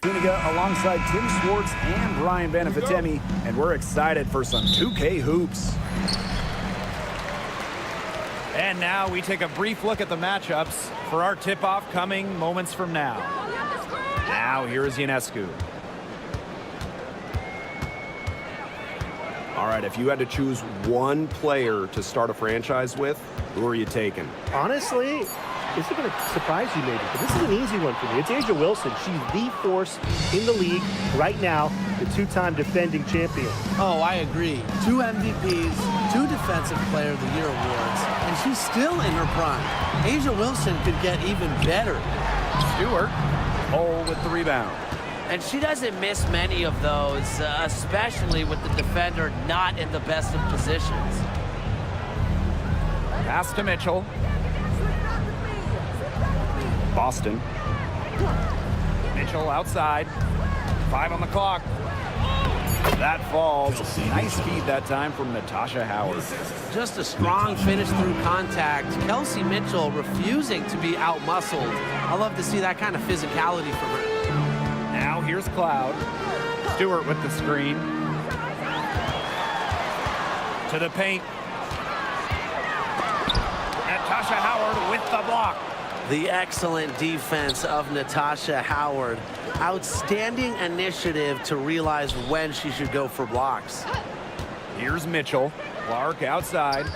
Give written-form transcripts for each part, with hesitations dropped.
Funiga alongside Tim Swartz and Brian Benefitemi, and we're excited for some 2K hoops. And now we take a brief look at the matchups for our tip-off coming moments from now. Now here is Ionescu. All right, if you had to choose one player to start a franchise with, who are you taking? Honestly, this is going to surprise you maybe, but this is an easy one for me. It's A'ja Wilson. She's the force in the league right now, the two-time defending champion. Oh, I agree. 2 MVPs, 2 Defensive Player of the Year awards, and she's still in her prime. A'ja Wilson could get even better. Stewart, Hole with the rebound. And she doesn't miss many of those, especially with the defender not in the best of positions. Pass to Mitchell. Boston. Mitchell outside. 5 on the clock. That falls. Nice feed that time from Natasha Howard. Just a strong finish through contact. Kelsey Mitchell refusing to be out-muscled. I love to see that kind of physicality from her. Now here's Cloud. Stewart with the screen. To the paint. Natasha Howard with the block. The excellent defense of Natasha Howard. Outstanding initiative to realize when she should go for blocks. Here's Mitchell. Clark outside.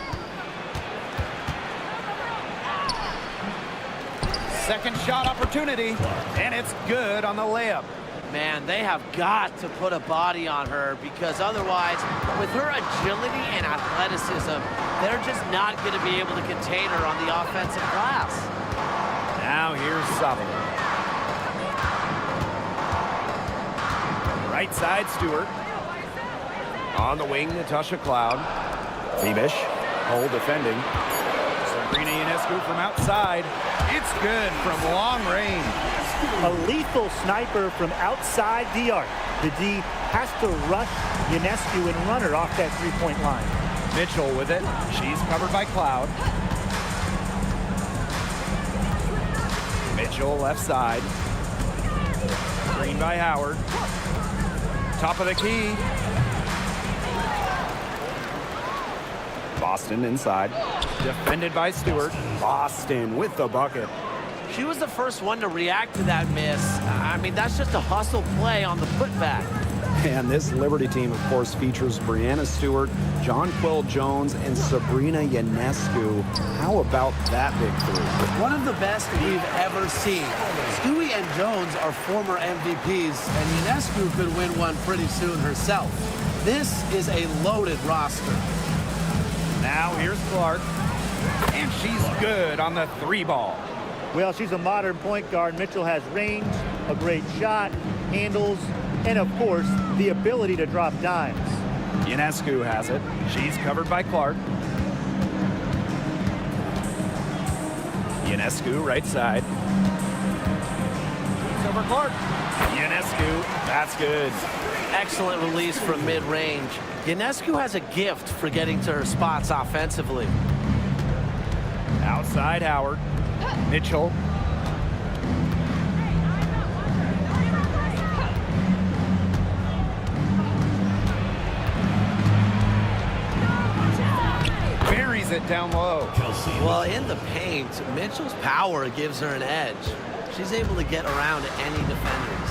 Second shot opportunity, and it's good on the layup. Man, they have got to put a body on her because otherwise, with her agility and athleticism, they're just not going to be able to contain her on the offensive glass. Now here's Sutherland. Right side, Stewart. On the wing, Natasha Cloud. Fibish. Hole defending. Sabrina Ionescu from outside. It's good from long range. A lethal sniper from outside the arc. The D has to rush Ionescu and run her off that three-point line. Mitchell with it. She's covered by Cloud. Mitchell left side. Screen by Howard. Top of the key. Boston inside. Defended by Stewart. Boston with the bucket. She was the first one to react to that miss. I mean, that's just a hustle play on the putback. And this Liberty team, of course, features Brianna Stewart, Jonquil Jones, and Sabrina Ionescu. How about that big three? One of the best we've ever seen. Stewie and Jones are former MVPs, and Ionescu could win one pretty soon herself. This is a loaded roster. Now here's Clark. And she's good on the 3-ball. Well, she's a modern point guard. Mitchell has range, a great shot, handles, and of course, the ability to drop dimes. Ionescu has it. She's covered by Clark. Ionescu right side. It's over Clark. Ionescu, that's good. Excellent release from mid-range. Ionescu has a gift for getting to her spots offensively. Outside Howard. Mitchell. Buries it down low. Well, in the paint, Mitchell's power gives her an edge. She's able to get around any defenders.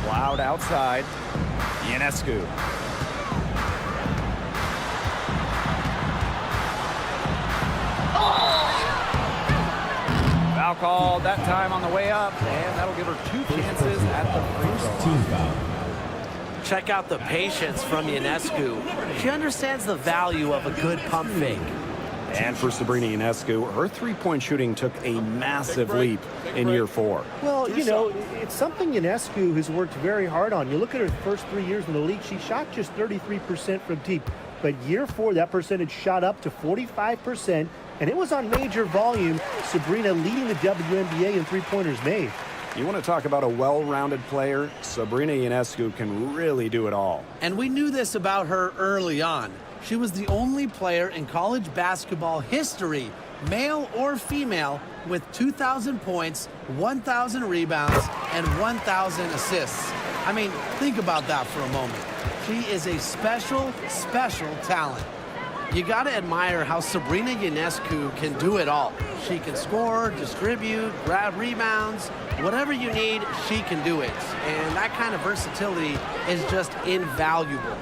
Cloud outside. Ionescu. Foul called that time on the way up, and that'll give her 2 chances at the free throw. Team foul. Check out the patience from Ionescu. She understands the value of a good pump fake. And for Sabrina Ionescu, her three-point shooting took a massive leap in year 4. Well, you know, it's something Ionescu has worked very hard on. You look at her first 3 years in the league, she shot just 33% from deep. But year 4, that percentage shot up to 45%, and it was on major volume. Sabrina leading the WNBA in three-pointers made. You want to talk about a well-rounded player? Sabrina Ionescu can really do it all. And we knew this about her early on. She was the only player in college basketball history, male or female, with 2,000 points, 1,000 rebounds, and 1,000 assists. I mean, think about that for a moment. She is a special, special talent. You gotta admire how Sabrina Ionescu can do it all. She can score, distribute, grab rebounds, whatever you need, she can do it. And that kind of versatility is just invaluable.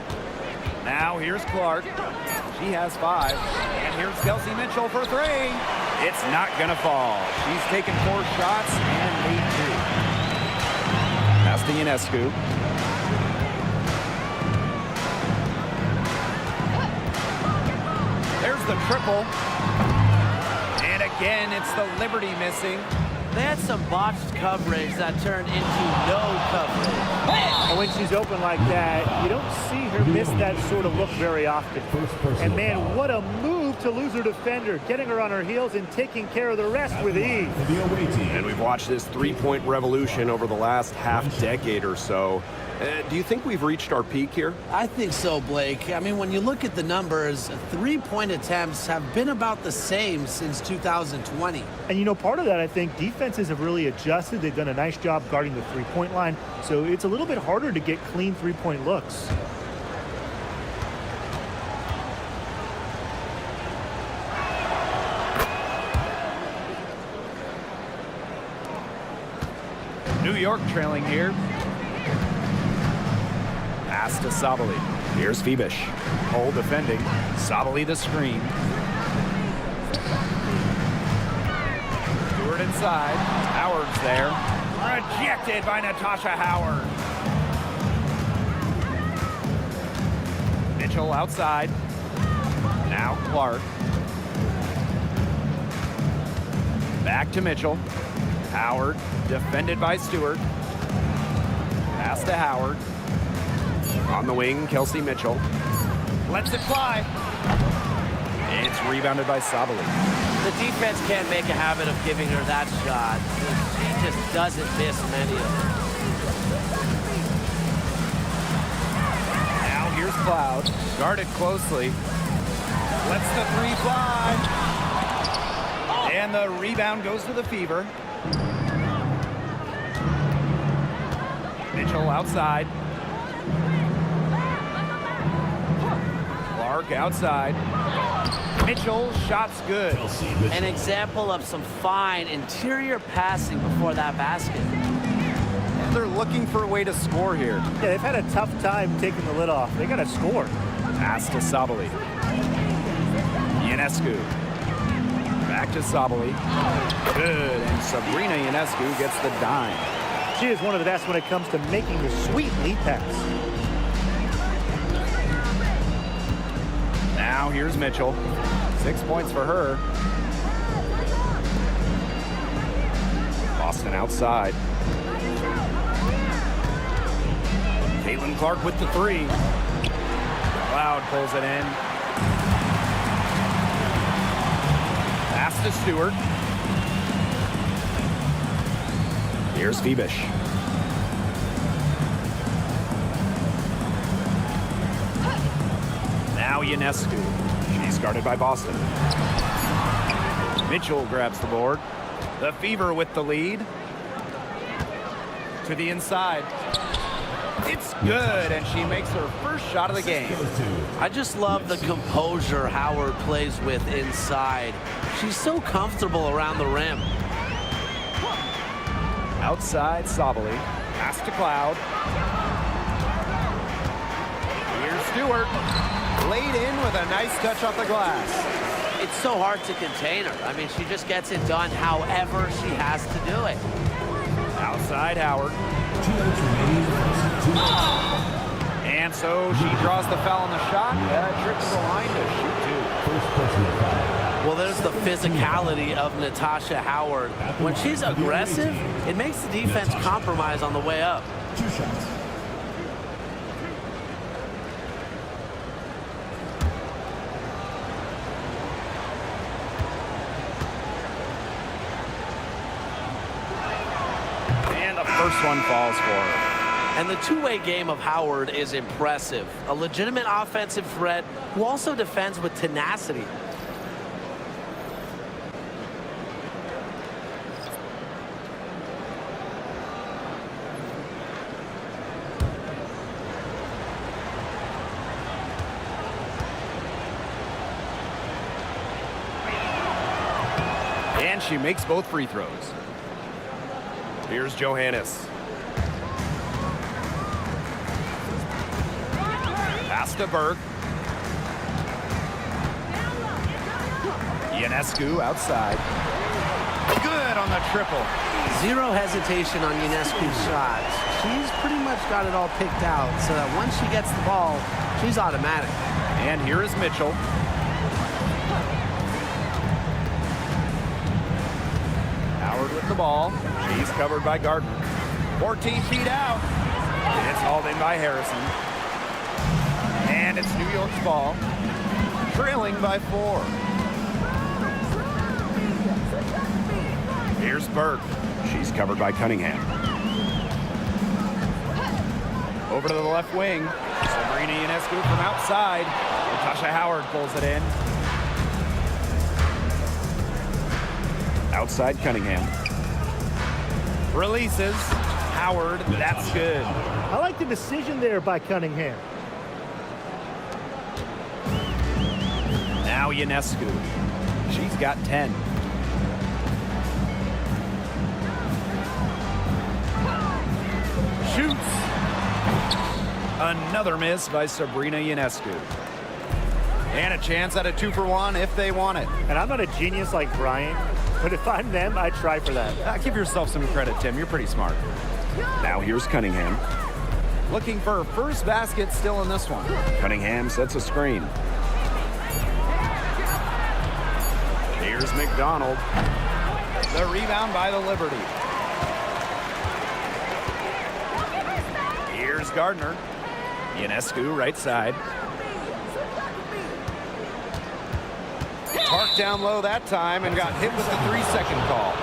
Now here's Clark. She has 5. And here's Kelsey Mitchell for 3. It's not gonna fall. She's taken 4 shots and made 2. Pass to Ionescu. There's the triple. And again, it's the Liberty missing. They had some botched coverage that turned into no coverage. And when she's open like that, you don't see her miss that sort of look very often. And man, what a move to lose her defender, getting her on her heels and taking care of the rest with ease. And we've watched this three-point revolution over the last half-decade or so. Do you think we've reached our peak here? I think so, Blake. I mean, when you look at the numbers, 3-point attempts have been about the same since 2020. And you know, part of that, I think, defenses have really adjusted. They've done a nice job guarding the three-point line. So it's a little bit harder to get clean three-point looks. New York trailing here. Pass to Sabali. Here's Fibish. Cole defending. Sabali the screen. Stewart inside. Howard's there. Rejected by Natasha Howard. Mitchell outside. Now Clark. Back to Mitchell. Howard defended by Stewart. Pass to Howard. On the wing, Kelsey Mitchell. Lets it fly. It's rebounded by Sabali. The defense can't make a habit of giving her that shot. She just doesn't miss many of them. Now here's Cloud. Guarded closely. Lets the 3 fly. And the rebound goes to the Fever. Mitchell outside. Clark outside. Mitchell, shots good. An example of some fine interior passing before that basket. And they're looking for a way to score here. Yeah, they've had a tough time taking the lid off. They got to score. Pass to Sabali. Ionescu. Back to Sabali. Good. And Sabrina Ionescu gets the dime. She is one of the best when it comes to making the sweet lead pass. Now here's Mitchell. 6 points for her. Boston outside. Caitlin Clark with the 3. Cloud pulls it in. Pass to Stewart. Here's Fibish. Now Ionescu. She's guarded by Boston. Mitchell grabs the board. The Fever with the lead. To the inside. It's good, and she makes her first shot of the game. I just love the composure Howard plays with inside. She's so comfortable around the rim. Outside, Sabali. Pass to Cloud. Here's Stewart. Laid in with a nice touch off the glass. It's so hard to contain her. I mean, she just gets it done however she has to do it. Outside, Howard. And so she draws the foul on the shot. Trip to the line to shoot 2. Well, there's the physicality of Natasha Howard. When she's aggressive, it makes the defense compromise on the way up. 2 shots. And the first one falls for her. And the two-way game of Howard is impressive. A legitimate offensive threat who also defends with tenacity. And she makes both free throws. Here's Johannes. Pass to Berg. Ionescu outside. Good on the triple. Zero hesitation on Ionescu's shots. She's pretty much got it all picked out so that once she gets the ball, she's automatic. And here is Mitchell. Howard with the ball. She's covered by Gardner. 14 feet out. It's hauled in by Harrison. And it's New York's ball. Trailing by 4. Here's Berg. She's covered by Cunningham. Over to the left wing. Sabrina Ionescu from outside. Natasha Howard pulls it in. Outside Cunningham. Releases. Howard, that's good. I like the decision there by Cunningham. Now Ionescu. She's got 10. Shoots. Another miss by Sabrina Ionescu. And a chance at a 2-for-1 if they want it. And I'm not a genius like Brian, but if I'm them, I'd try for that. Give yourself some credit, Tim. You're pretty smart. Now here's Cunningham. Looking for her first basket still in this one. Cunningham sets a screen. Here's McDonald. The rebound by the Liberty. Here's Gardner. Ionescu right side. Parked down low that time and got hit with the 3-second call.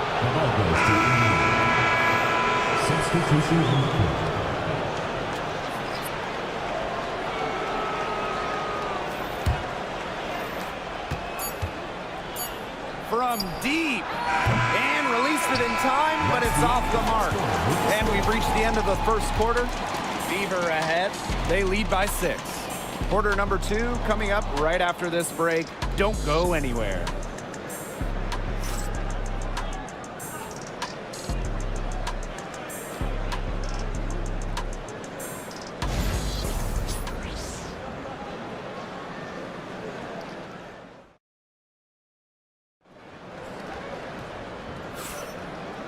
From deep and released it in time, but it's off the mark. And we've reached the end of the first quarter. Beaver ahead. They lead by 6. Quarter number 2 coming up right after this break. Don't go anywhere.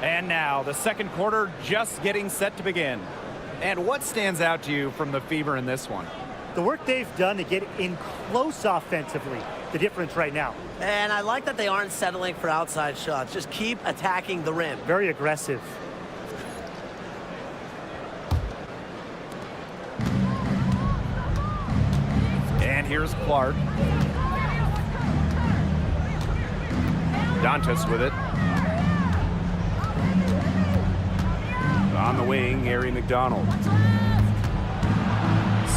And now the second quarter just getting set to begin. And what stands out to you from the Fever in this one? The work they've done to get in close offensively, the difference right now. And I like that they aren't settling for outside shots. Just keep attacking the rim. Very aggressive. And here's Clark. Dantas with it. On the wing, Ari McDonald.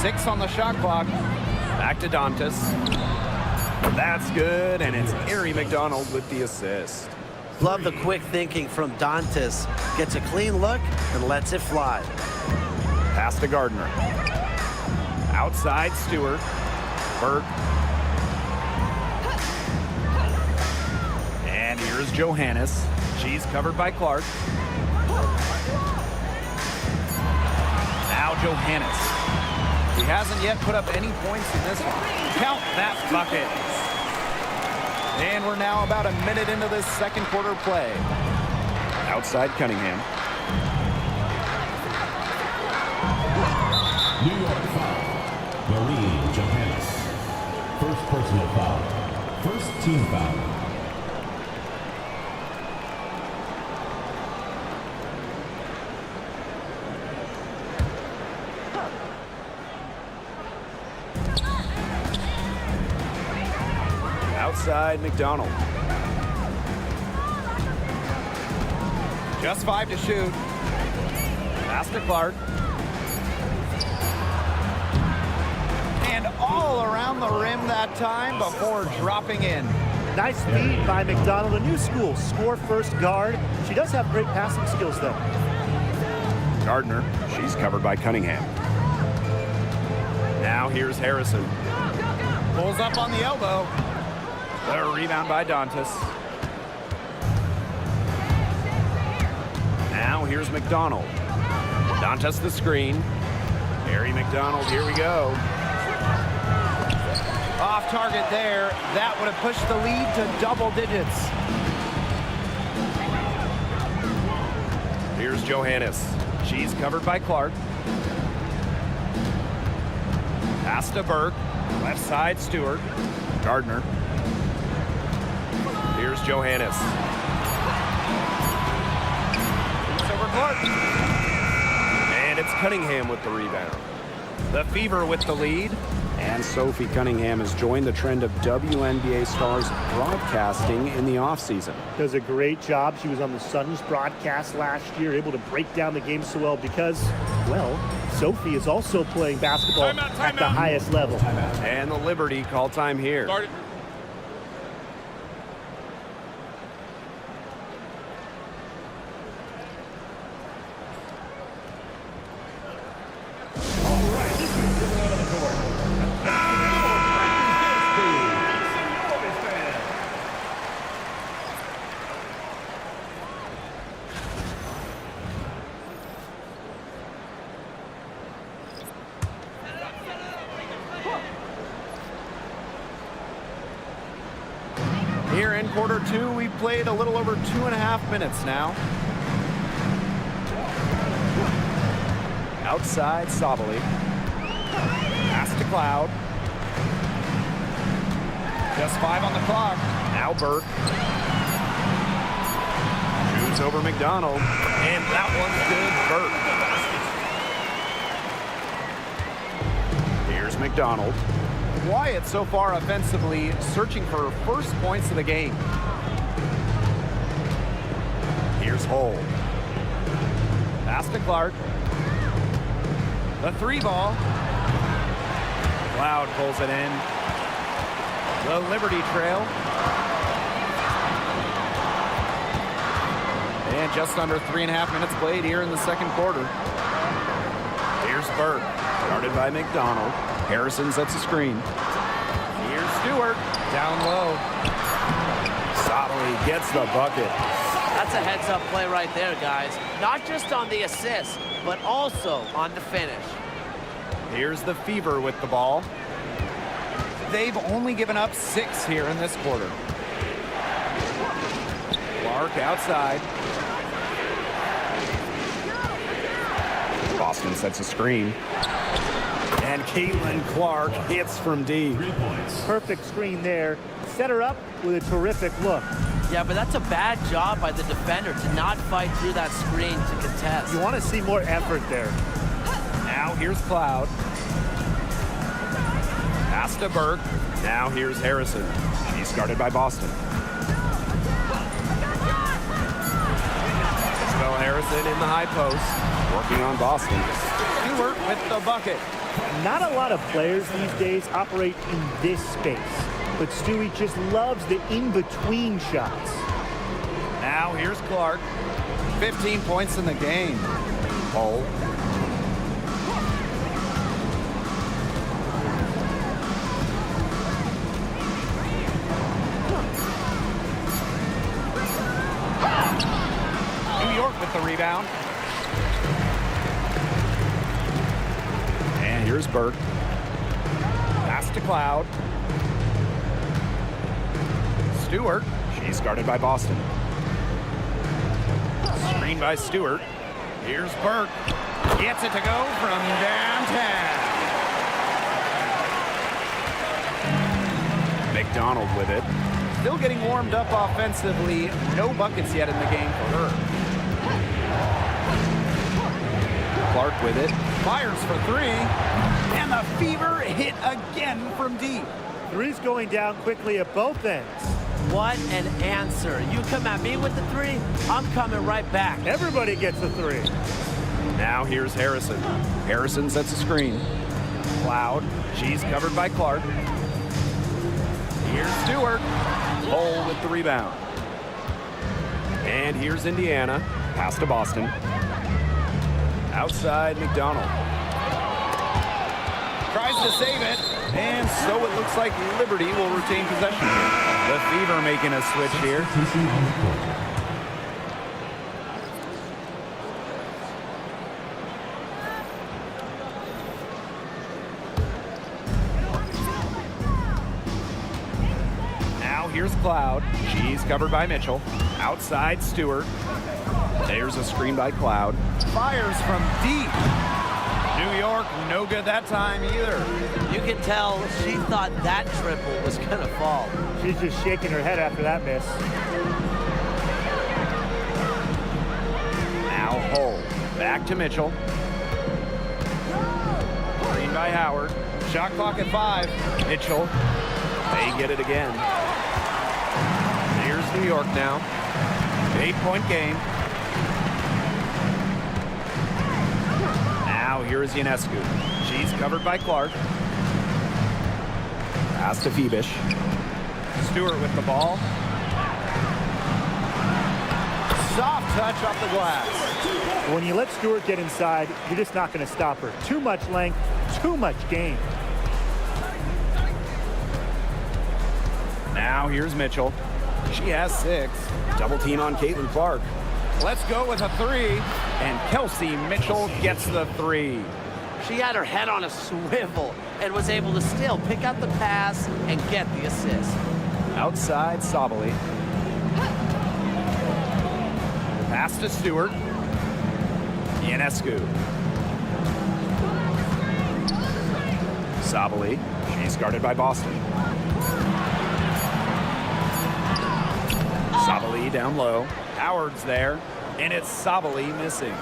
6 on the shot clock. Back to Dantas. That's good, and it's Ari McDonald with the assist. Love the quick thinking from Dantas. Gets a clean look and lets it fly. Pass to Gardner. Outside Stewart. Berg. And here's Johannes. She's covered by Clark. Now Johannes. He hasn't yet put up any points in this one. Count that bucket. And we're now about a minute into this second quarter play. Outside Cunningham. New York foul. Marie Johannes. First personal foul. First team foul. Outside McDonald. Just 5 to shoot. Pass to Clark. all around the rim that time before dropping in. Nice feed by McDonald, a new school, score first guard. She does have great passing skills, though. Gardner, she's covered by Cunningham. Now here's Harrison. Pulls up on the elbow. The rebound by Dantas. Now here's McDonald. Dantas the screen. Harry McDonald, here we go. Off target there. That would have pushed the lead to double digits. Here's Johannes. She's covered by Clark. Pass to Burke. Left side, Stewart. Gardner. Here's Johannes. It's over Clark. And it's Cunningham with the rebound. The Fever with the lead. And Sophie Cunningham has joined the trend of WNBA stars broadcasting in the offseason. Does a great job. She was on the Suns broadcast last year, able to break down the game so well because, well, Sophie is also playing basketball at the highest level. And the Liberty call time here. Here in quarter two, we've played a little over 2.5 minutes now. Outside, Sabali. Pass to Cloud. Just 5 on the clock. Now Burke. Shoots over McDonald. And that one's good, Burke. Here's McDonald. Wyatt so far offensively searching for her first points of the game. Here's Hull. Pass to Clark. The 3 ball. Cloud pulls it in. The Liberty trail. And just under 3.5 minutes played here in the second quarter. Here's Burke. Guarded by McDonald. Harrison sets a screen. Here's Stewart. Down low. Sabali gets the bucket. That's a heads-up play right there, guys. Not just on the assist, but also on the finish. Here's the Fever with the ball. They've only given up 6 here in this quarter. Clark outside. Boston sets a screen. And Caitlin Clark hits from deep. Perfect screen there. Set her up with a terrific look. Yeah, but that's a bad job by the defender to not fight through that screen to contest. You want to see more effort there. Now here's Cloud. Pass to Burke. Now here's Harrison. She's guarded by Boston. Isabel Harrison in the high post. Working on Boston. Stewart with the bucket. Not a lot of players these days operate in this space, but Stewie just loves the in-between shots. Now here's Clark. 15 points in the game. Hull. New York with the rebound. And here's Burke. Pass to Cloud. Stewart. She's guarded by Boston. Screen by Stewart. Here's Burke. Gets it to go from downtown. McDonald with it. Still getting warmed up offensively. No buckets yet in the game for her. Clark with it. Fires for 3. And the Fever hit again from deep. Three's going down quickly at both ends. What an answer. You come at me with the 3, I'm coming right back. Everybody gets a 3. Now here's Harrison. Harrison sets a screen. Cloud. She's covered by Clark. Here's Stewart. Hole with the rebound. And here's Indiana. Pass to Boston. Outside McDonald. Tries to save it. And so it looks like Liberty will retain possession here. The Fever making a switch here. TC on the court. Now here's Cloud. She's covered by Mitchell. Outside Stewart. There's a screen by Cloud. Fires from deep. New York, no good that time either. You can tell she thought that triple was going to fall. She's just shaking her head after that miss. Now Hull. Back to Mitchell. Screen by Howard. Shot clock at 5. Mitchell. They get it again. Here's New York now. 8-point game. Now here's Ionescu. She's covered by Clark. Pass to Phoebish. Stewart with the ball. Soft touch off the glass. When you let Stewart get inside, you're just not going to stop her. Too much length, too much game. Now here's Mitchell. She has 6. Double team on Caitlin Clark. Let's go with a 3. And Kelsey Mitchell gets the 3. She had her head on a swivel and was able to still pick out the pass and get the assist. Outside Sabali. Pass to Stewart. Ionescu. Sabali. She's guarded by Boston. Sabali down low. Howard's there. And it's Sabali missing.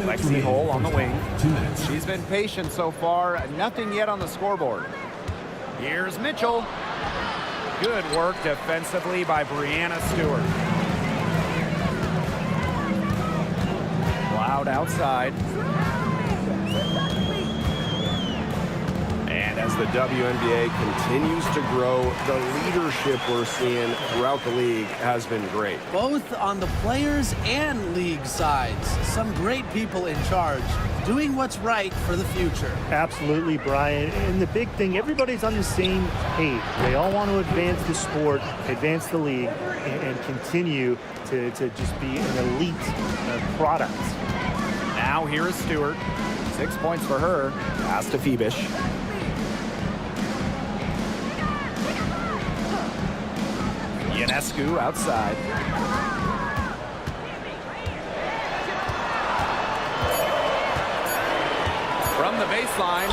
Lexi Hull on the wing. 2 minutes. She's been patient so far. Nothing yet on the scoreboard. Here's Mitchell. Good work defensively by Brianna Stewart. Cloud outside. And as the WNBA continues to grow, the leadership we're seeing throughout the league has been great. Both on the players and league sides. Some great people in charge, doing what's right for the future. Absolutely, Brian. And the big thing, everybody's on the same page. They all want to advance the sport, advance the league, and continue to just be an elite product. Now here is Stewart. 6 points for her. Pass to Phoebish. Ionescu outside. From the baseline.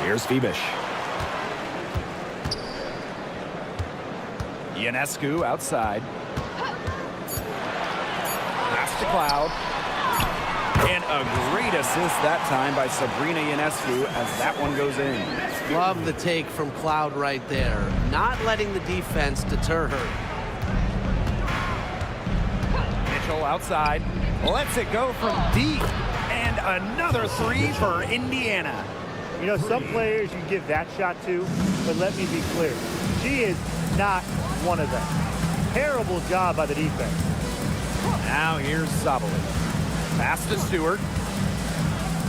Here's Phoebish. Ionescu outside. Pass to Cloud. And a great assist that time by Sabrina Ionescu as that one goes in. Love the take from Cloud right there. Not letting the defense deter her. Mitchell outside. Lets it go from deep. And another 3 for Indiana. You know, some players you give that shot to, but let me be clear. She is not one of them. Terrible job by the defense. Now here's Sabali. Pass to Stewart.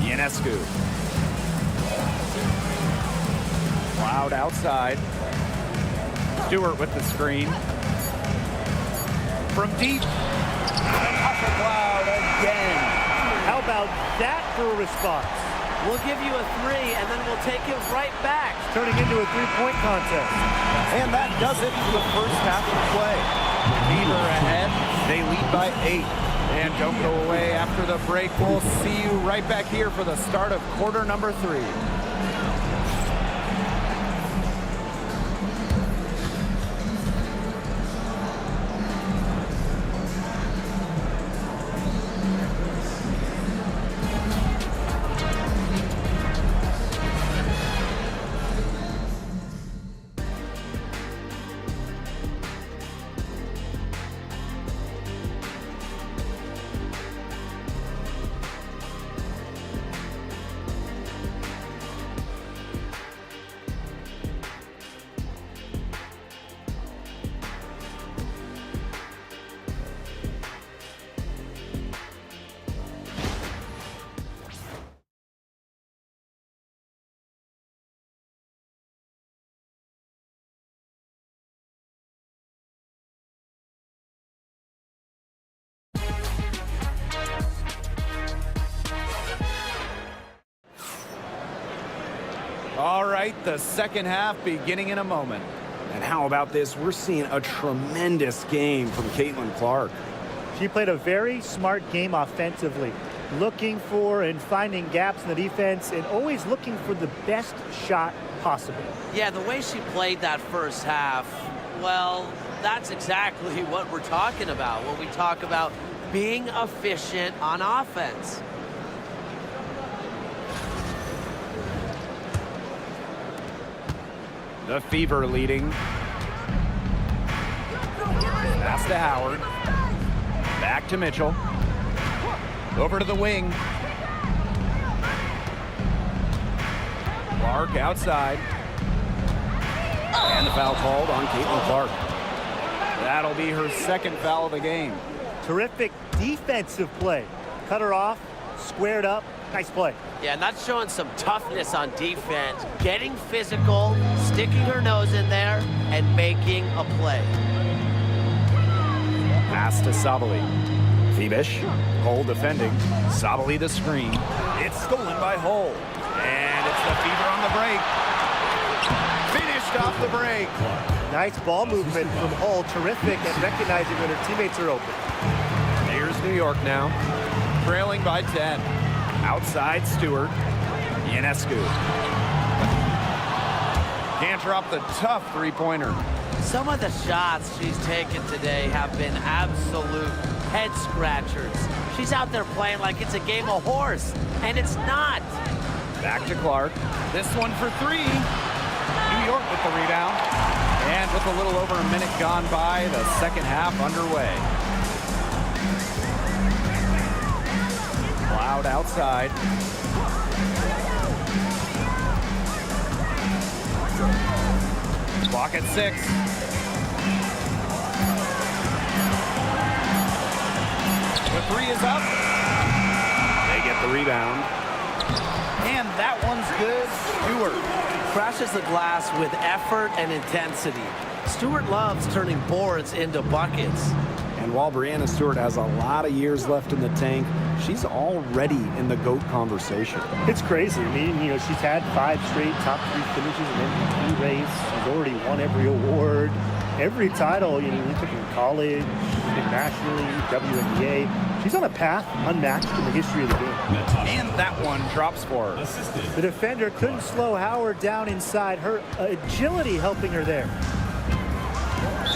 Ionescu. Cloud outside. Stewart with the screen. From deep. Upper Cloud again. How about that for a response? We'll give you a 3, and then we'll take it right back. Turning into a three-point contest. And that does it for the first half of play. Fever ahead. They lead by 8. And don't go away after the break. We'll see you right back here for the start of quarter number 3. All right, the second half beginning in a moment. And how about this? We're seeing a tremendous game from Caitlin Clark. She played a very smart game offensively, looking for and finding gaps in the defense and always looking for the best shot possible. Yeah, the way she played that first half, well, that's exactly what we're talking about when we talk about being efficient on offense. The Fever leading. Pass to Howard. Back to Mitchell. Over to the wing. Clark outside. And the foul called on Caitlin Clark. That'll be her second foul of the game. Terrific defensive play. Cut her off, squared up. Nice play. Yeah, and that's showing some toughness on defense. Getting physical, sticking her nose in there, and making a play. Pass to Sabali. Fibish. Hull defending. Sabali the screen. It's stolen by Hull. And it's the Fever on the break. Finished off the break. Nice ball movement from Hull. Terrific at recognizing when her teammates are open. Here's New York now. Trailing by 10. Outside Stewart. Ionescu. Can't drop the tough three-pointer. Some of the shots she's taken today have been absolute head scratchers. She's out there playing like it's a game of horse, and it's not. Back to Clark. This one for three. New York with the rebound. And with a little over a minute gone by, the second half underway. Cloud outside. Clock at 6. The three is up. They get the rebound. And that one's good. Stewart. Crashes the glass with effort and intensity. Stewart loves turning boards into buckets. And while Breanna Stewart has a lot of years left in the tank, she's already in the GOAT conversation. It's crazy. I mean, you know, she's had 5 straight top 3 finishes in MVP race. She's already won every award, every title, you know, we took in college, nationally, WNBA. She's on a path unmatched in the history of the game. And that one drops for her. The defender couldn't slow Howard down inside. Her agility helping her there.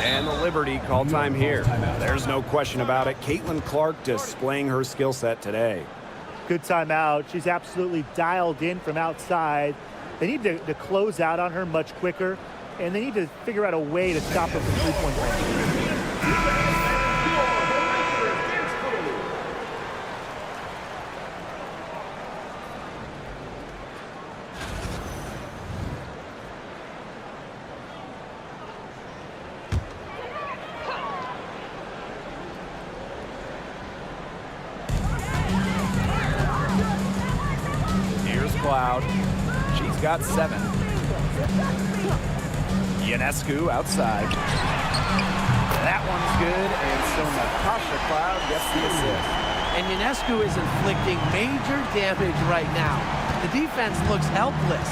And the Liberty call time here. There's no question about it. Caitlin Clark displaying her skill set today. Good timeout. She's absolutely dialed in from outside. They need to close out on her much quicker, and they need to figure out a way to stop her from three-point range. Cloud. She's got 7. Ionescu outside. That one's good, and so Natasha Cloud gets the assist. And Ionescu is inflicting major damage right now. The defense looks helpless.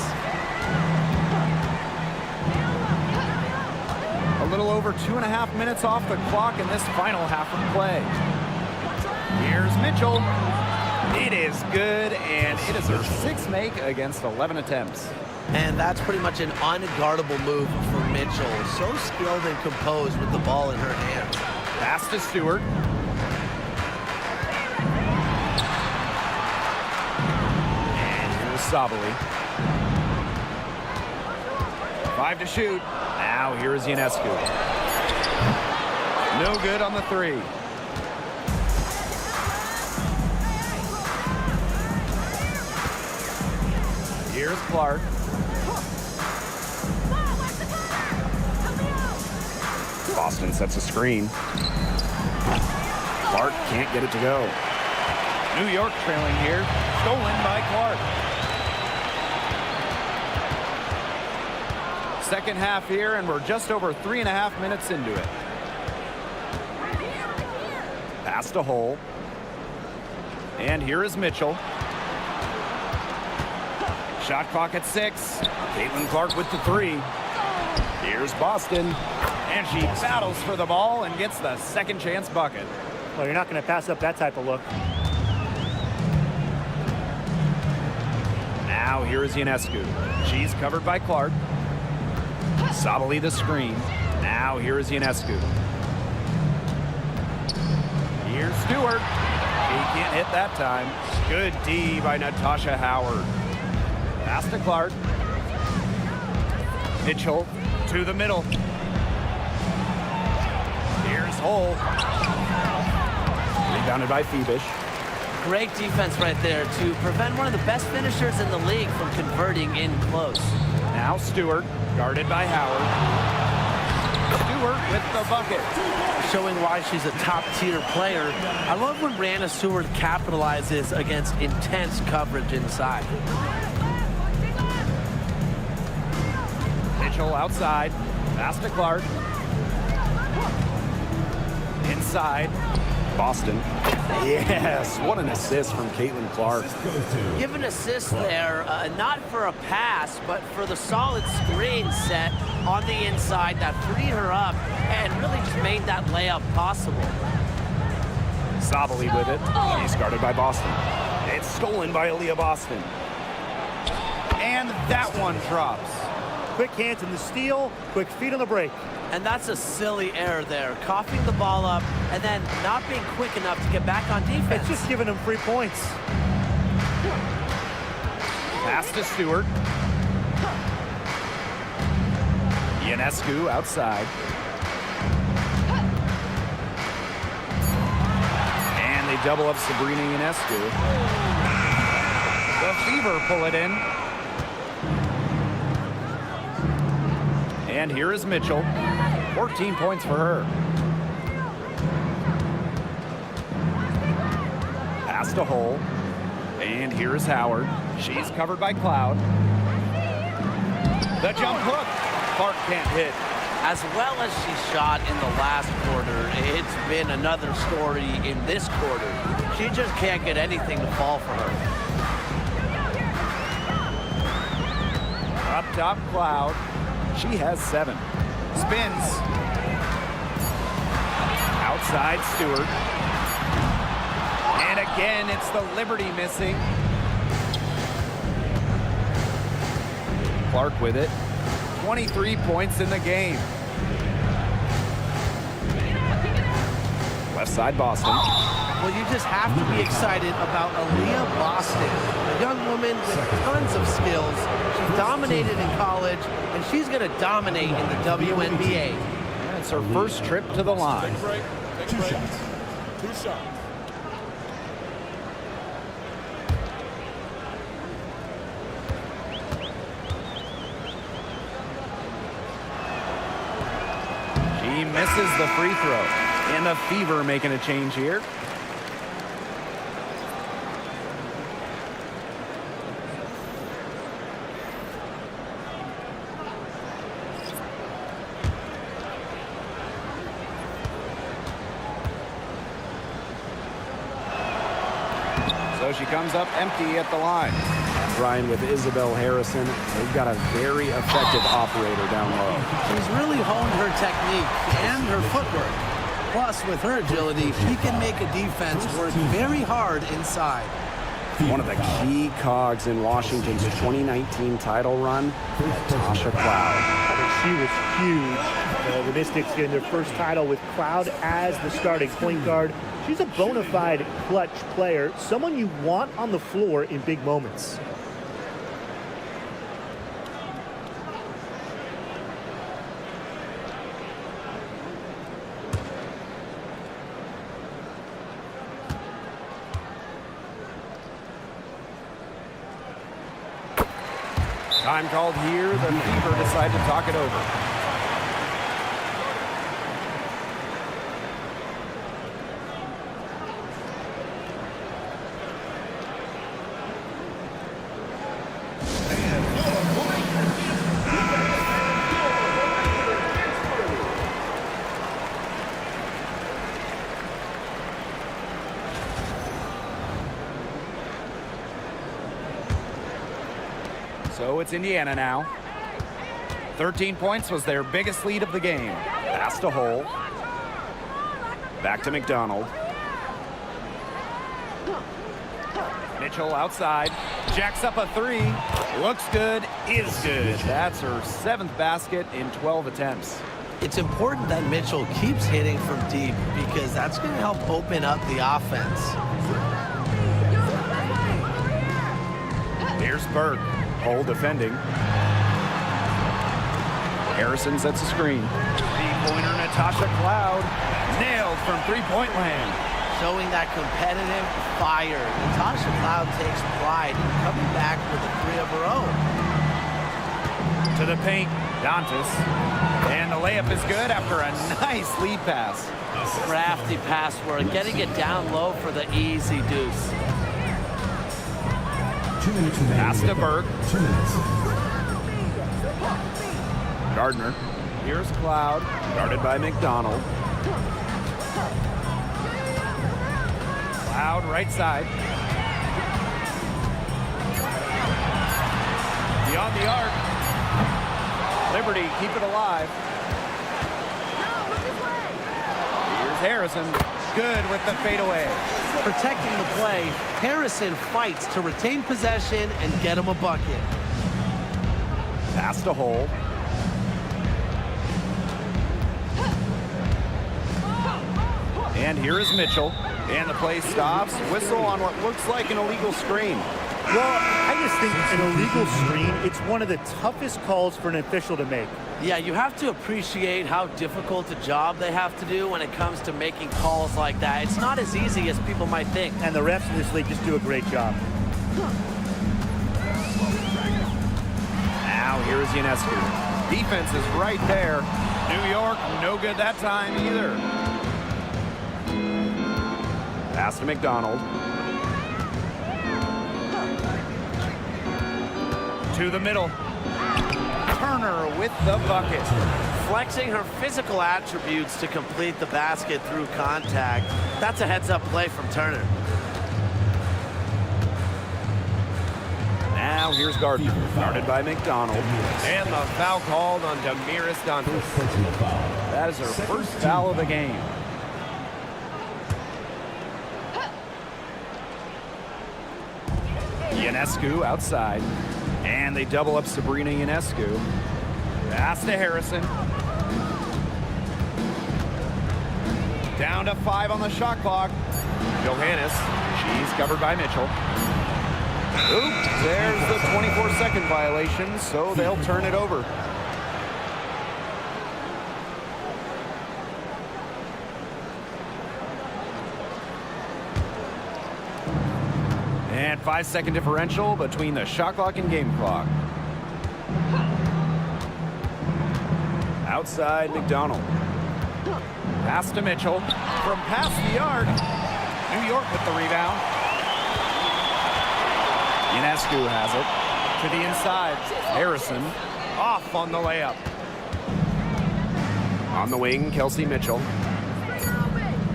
A little over 2.5 minutes off the clock in this final half of play. Here's Mitchell. It is good, and it is her 6th make against 11 attempts. And that's pretty much an unguardable move for Mitchell. So skilled and composed with the ball in her hands. Pass to Stewart. And here's Sabali. 5 to shoot. Now here is Ionescu. No good on the 3. Here's Clark. Boston sets a screen. Clark can't get it to go. New York trailing here. Stolen by Clark. Second half here, and we're just over 3.5 minutes into it. Pass to Hull. And here is Mitchell. Shot clock at 6. Caitlin Clark with the 3. Here's Boston. And she battles for the ball and gets the second chance bucket. Well, you're not going to pass up that type of look. Now here is Ionescu. She's covered by Clark. Sabali the screen. Now here is Ionescu. Here's Stewart. She can't hit that time. Good D by Natasha Howard. Pass to Clark. Mitchell to the middle. Here's Hull. Rebounded by Phoebish. Great defense right there to prevent one of the best finishers in the league from converting in close. Now Stewart, guarded by Howard. Stewart with the bucket. Showing why she's a top-tier player. I love when Brianna Stewart capitalizes against intense coverage inside. Mitchell outside. Pass to Clark. Inside. Boston. Yes, what an assist from Caitlin Clark. Give an assist there, not for a pass, but for the solid screen set on the inside that freed her up and really just made that layup possible. Sabali with it. She's guarded by Boston. It's stolen by Aaliyah Boston. And that one drops. Quick hands in the steal, quick feet on the break. And that's a silly error there, coughing the ball up and then not being quick enough to get back on defense. It's just giving them free points. Pass to Stewart. Ionescu outside. And they double up Sabrina Ionescu. The Fever pull it in. And here is Mitchell. 14 points for her. Pass to Hull. And here is Howard. She's covered by Cloud. The jump hook. Clark can't hit. As well as she shot in the last quarter, it's been another story in this quarter. She just can't get anything to fall for her. Up top, Cloud. She has 7. Spins. Outside, Stewart. And again, it's the Liberty missing. Clark with it. 23 points in the game. Left side, Boston. Well, you just have to be excited about Aaliyah Boston, a young woman with tons of skills. She dominated in college, and she's going to dominate in the WNBA. And it's her first trip to the line. Two shots. She misses the free throw. And the Fever making a change here. So she comes up empty at the line. Brian, with Isabel Harrison, they've got a very effective operator down low. She's really honed her technique and her footwork. Plus, with her agility, she can make a defense work very hard inside. One of the key cogs in Washington's 2019 title run, Natasha Cloud. I mean, she was huge. The Mystics getting their first title with Cloud as the starting point guard. She's a bona fide clutch player, someone you want on the floor in big moments. Time called here. The Fever decide to talk it over. So it's Indiana now. 13 points was their biggest lead of the game. Pass to Hole. Back to McDonald. Mitchell outside, jacks up a three. Looks good, is good. That's her 7th basket in 12 attempts. It's important that Mitchell keeps hitting from deep because that's going to help open up the offense. Here's Burke. Hole defending. Harrison sets a screen. Three-pointer Natasha Cloud, nailed from three-point land. Showing that competitive fire. Natasha Cloud takes pride in coming back with a three of her own. To the paint, Dantas. And the layup is good after a nice lead pass. Crafty pass work, getting it down low for the easy deuce. 2 minutes remaining. Pass to Burke. 2 minutes. Gardner. Here's Cloud. Guarded by McDonald. Cloud right side. Beyond the arc. Liberty, keep it alive. Here's Harrison. Good with the fadeaway. Protecting the play, Harrison fights to retain possession and get him a bucket. Pass to Hole. And here is Mitchell. And the play stops. Whistle on what looks like an illegal screen. Well, I just think an illegal screen, it's one of the toughest calls for an official to make. Yeah, you have to appreciate how difficult a job they have to do when it comes to making calls like that. It's not as easy as people might think. And the refs in this league just do a great job. Now here's Ionescu. Defense is right there. New York, no good that time either. Pass to McDonald. To the middle. Turner with the bucket. Flexing her physical attributes to complete the basket through contact. That's a heads-up play from Turner. Now here's Gardner. Guarded by McDonald. And the foul called on Damiris Dantas. Personal foul. That is her first foul of the game. Ionescu outside. And they double up Sabrina Ionescu. Pass to Harrison. Down to 5 on the shot clock. Johannes. She's covered by Mitchell. Oops, there's the 24-second violation, so they'll turn it over. And 5-second differential between the shot clock and game clock. Outside McDonald. Pass to Mitchell. From past the arc. New York with the rebound. Ionescu has it. To the inside. Harrison off on the layup. On the wing, Kelsey Mitchell.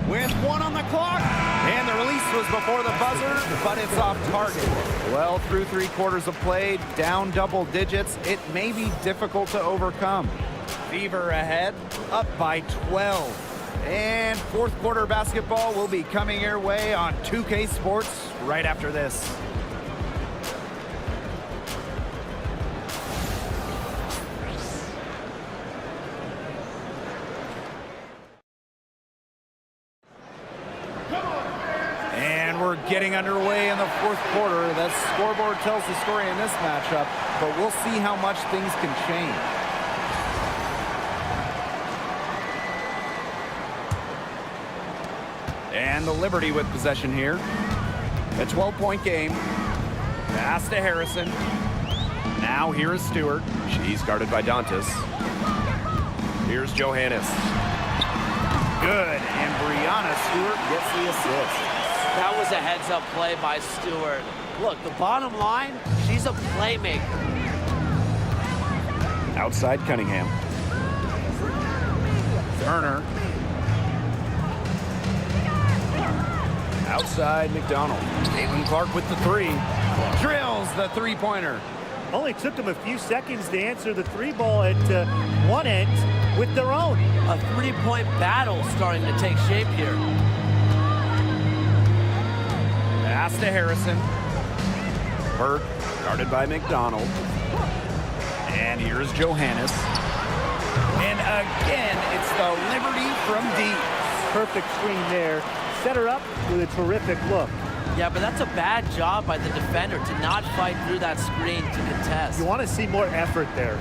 With 1 on the clock. And the release was before the buzzer, but it's off target. Well, through 3 quarters of play, down double digits, it may be difficult to overcome. Fever ahead, up by 12. And fourth quarter basketball will be coming your way on 2K Sports right after this. And we're getting underway in the fourth quarter. That scoreboard tells the story in this matchup, but we'll see how much things can change. And the Liberty with possession here. A 12-point game. Pass to Harrison. Now here is Stewart. She's guarded by Dantas. Here's Johannes. Good, and Brianna Stewart gets the assist. That was a heads-up play by Stewart. Look, the bottom line, she's a playmaker. Outside Cunningham. Turner. Outside McDonald. Caitlin Clark with the 3. Drills the 3-pointer. Only took them a few seconds to answer the three ball at one end with their own. A three-point battle starting to take shape here. Pass to Harrison. Burke guarded by McDonald. And here's Johannes. And again, it's the Liberty from deep. Perfect screen there. Set her up with a terrific look. Yeah, but that's a bad job by the defender to not fight through that screen to contest. You want to see more effort there.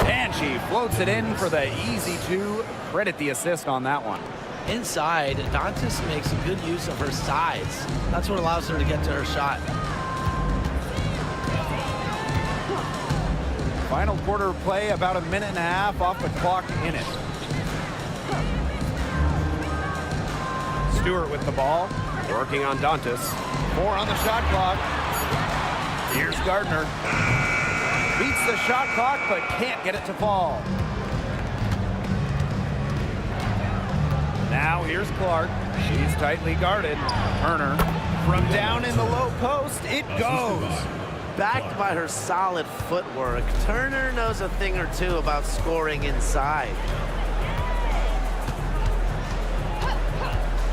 And she floats it in for the easy two. Credit the assist on that one. Inside, Dantas makes good use of her size. That's what allows her to get to her shot. Final quarter of play, about a minute and a half off the clock in it. Stewart with the ball. Working on Dantas. 4 on the shot clock. Here's Gardner. Beats the shot clock, but can't get it to fall. Now here's Clark. She's tightly guarded. Turner from down in the low post. It goes. Backed by her solid footwork, Turner knows a thing or two about scoring inside.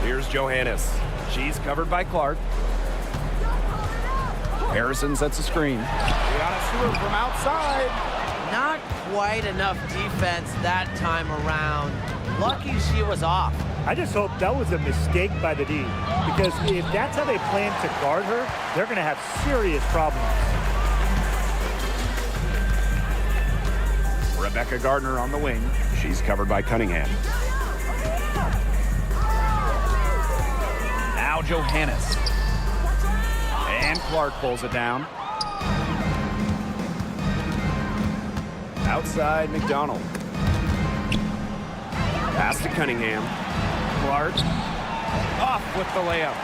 Here's Johannes. She's covered by Clark. Harrison sets a screen. Brianna Stewart from outside. Not quite enough defense that time around. Lucky she was off. I just hope that was a mistake by the D, because if that's how they plan to guard her, they're going to have serious problems. Rebecca Gardner on the wing. She's covered by Cunningham. Now Johannes. And Clark pulls it down. Outside McDonald. Pass to Cunningham. Clark off with the layup.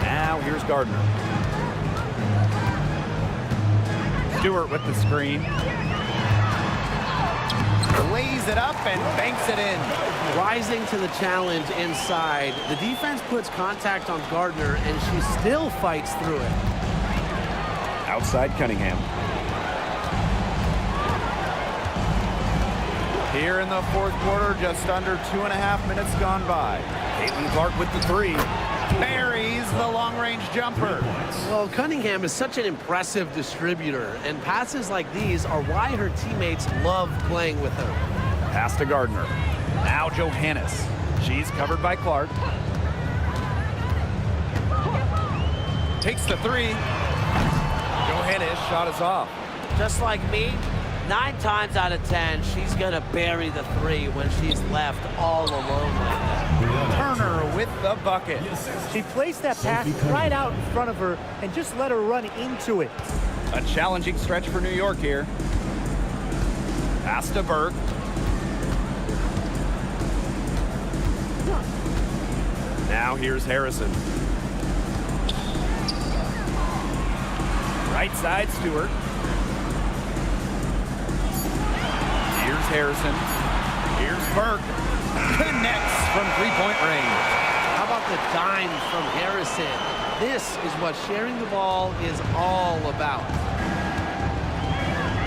Now here's Gardner. Stewart with the screen. Lays it up and banks it in. Rising to the challenge inside, the defense puts contact on Gardner, and she still fights through it. Outside Cunningham. Here in the fourth quarter, just under 2.5 minutes gone by. Caitlin Clark with the three. Buries the long-range jumper. Well, Cunningham is such an impressive distributor, and passes like these are why her teammates love playing with her. Pass to Gardner. Now Johannes. She's covered by Clark. Takes the three. Johannes' shot is off. Just like me, 9 times out of 10, she's going to bury the three when she's left all alone like that. Turner with the bucket. She placed that pass right out in front of her and just let her run into it. A challenging stretch for New York here. Pass to Burke. Now here's Harrison. Right side, Stewart. Here's Harrison. Here's Burke. Connects from three-point range. How about the dime from Harrison? This is what sharing the ball is all about.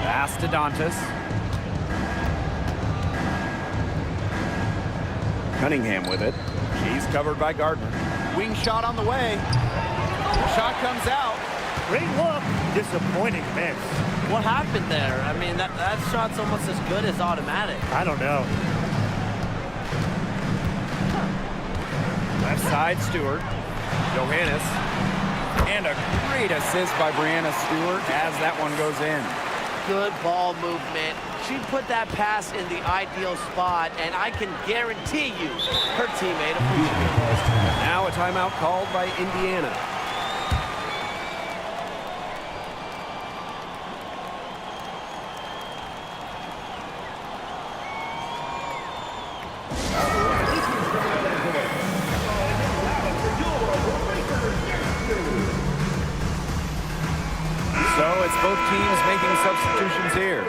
Pass to Dantas. Cunningham with it. She's covered by Gardner. Wing shot on the way. Shot comes out. Great look, disappointing miss. What happened there? I mean, that shot's almost as good as automatic. I don't know. Left side, Stewart. Johannes. And a great assist by Brianna Stewart as that one goes in. Good ball movement. She put that pass in the ideal spot, and I can guarantee you her teammate appreciated it. Now a timeout called by Indiana. So it's both teams making substitutions here.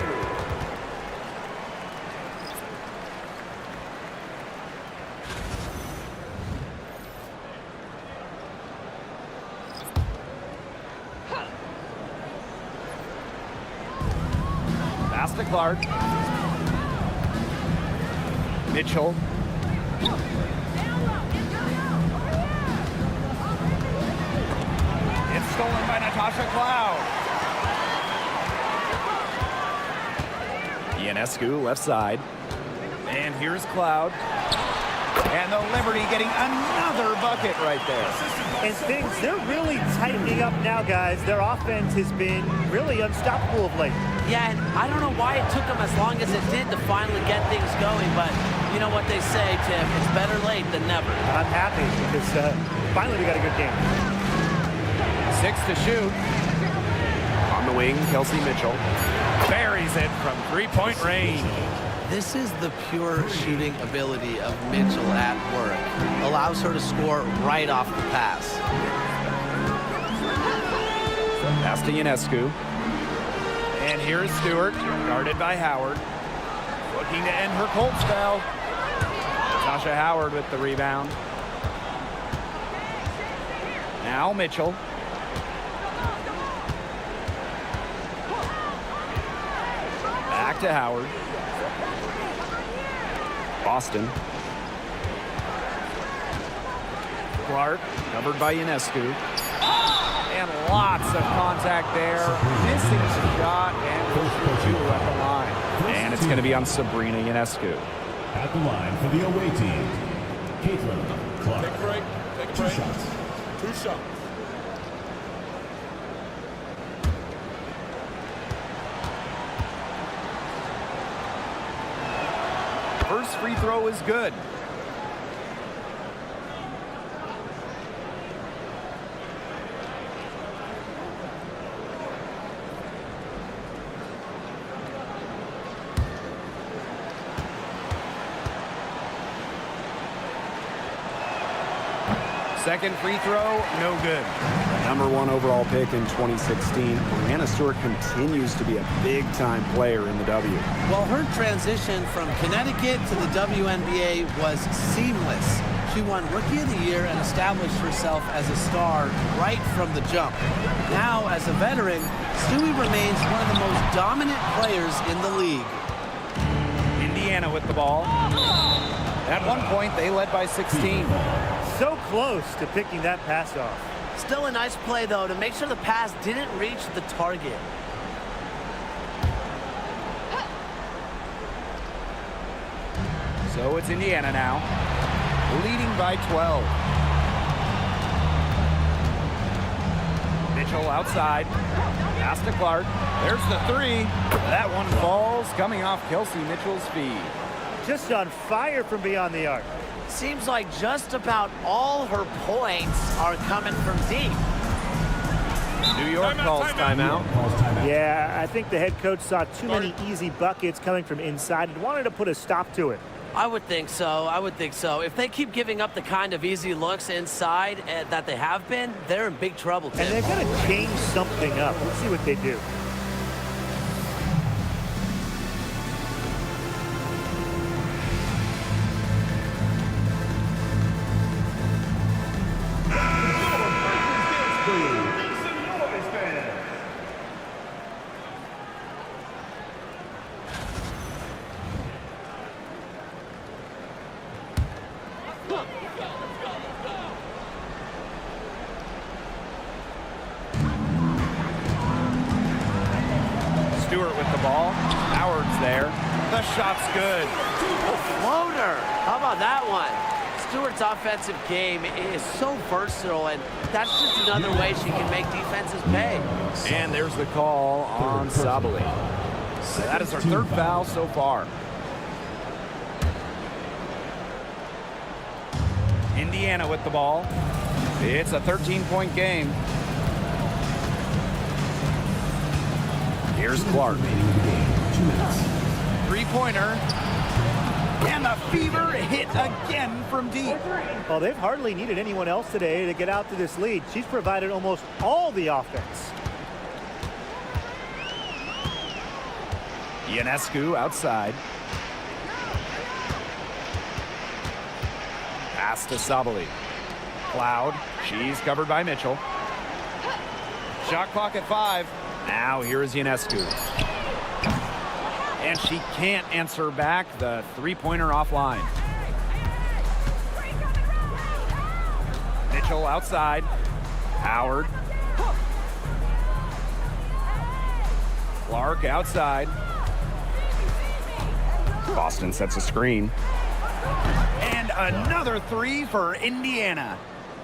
Pass to Clark. Mitchell. It's stolen by Natasha Cloud. Ionescu, left side. And here's Cloud. And the Liberty getting another bucket right there. And things, they're really tightening up now, guys. Their offense has been really unstoppable of late. Yeah, and I don't know why it took them as long as it did to finally get things going, but you know what they say, Tim, it's better late than never. I'm happy because finally we got a good game. 6 to shoot. On the wing, Kelsey Mitchell. Buries it from three-point range. This is the pure shooting ability of Mitchell at work. Allows her to score right off the pass. Pass to Ionescu. And here is Stewart, guarded by Howard. Looking to end her cold spell. Natasha Howard with the rebound. Now Mitchell. Back to Howard. Boston. Clark, covered by Ionescu. And lots of contact there. Missing the shot, and two at the line. And it's going to be on Sabrina Ionescu. At the line for the away team, Caitlin Clark. Take a break. Take a Two break. shots. 2 shots. First free throw is good. Second free throw, no good. Number 1 overall pick in 2016, Brianna Stewart continues to be a big-time player in the W. Well, her transition from Connecticut to the WNBA was seamless. She won Rookie of the Year and established herself as a star right from the jump. Now, as a veteran, Stewie remains one of the most dominant players in the league. Indiana with the ball. At one point, they led by 16. So close to picking that pass off. Still a nice play, though, to make sure the pass didn't reach the target. So it's Indiana now, leading by 12. Mitchell outside. Pass to Clark. There's the three. That one falls, coming off Kelsey Mitchell's feed. Just on fire from beyond the arc. Seems like just about all her points are coming from deep. New York calls timeout. Yeah, I think the head coach saw too many easy buckets coming from inside and wanted to put a stop to it. I would think so. I would think so. If they keep giving up the kind of easy looks inside that they have been, they're in big trouble, Tim. And they're going to change something up. Let's see what they do. Stewart with the ball. Howard's there. The shot's good. A floater. How about that one? Stewart's offensive game is so versatile, and that's just another way she can make defenses pay. And there's the call on Sabali. That is her third foul so far. Indiana with the ball. It's a 13-point game. Here's Clark. Three-pointer. And the fever hit again from deep. Well, they've hardly needed anyone else today to get out to this lead. She's provided almost all the offense. Ionescu outside. Pass to Sabali. Cloud. She's covered by Mitchell. Shot clock at 5. Now here is Ionescu. And she can't answer back. The three-pointer offline. Mitchell outside. Howard. Clark outside. Boston sets a screen. And another three for Indiana.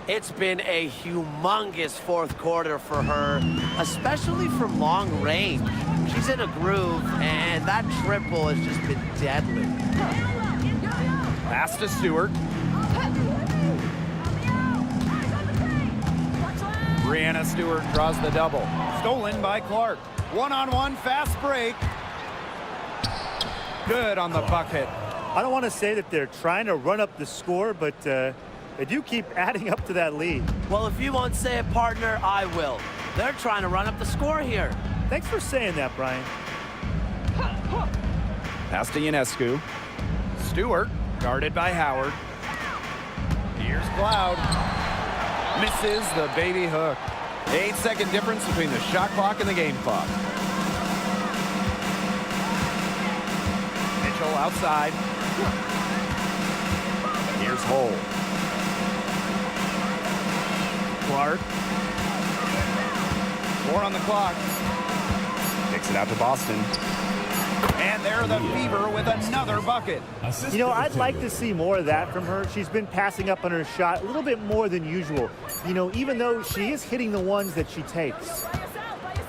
It's been a humongous fourth quarter for her, especially from long range. She's in a groove, and that triple has just been deadly. Pass to Stewart. Brianna Stewart draws the double. Stolen by Clark. One-on-one fast break. Good on the bucket. I don't want to say that they're trying to run up the score, but they do keep adding up to that lead. Well, if you won't say it, partner, I will. They're trying to run up the score here. Thanks for saying that, Brian. Pass to Ionescu. Stewart, guarded by Howard. Here's Cloud. Misses the baby hook. 8-second difference between the shot clock and the game clock. Mitchell outside. Here's Hole. Clark. 4 on the clock. Kicks it out to Boston. And they're the Fever with another bucket. You know, I'd like to see more of that from her. She's been passing up on her shot a little bit more than usual. You know, even though she is hitting the ones that she takes.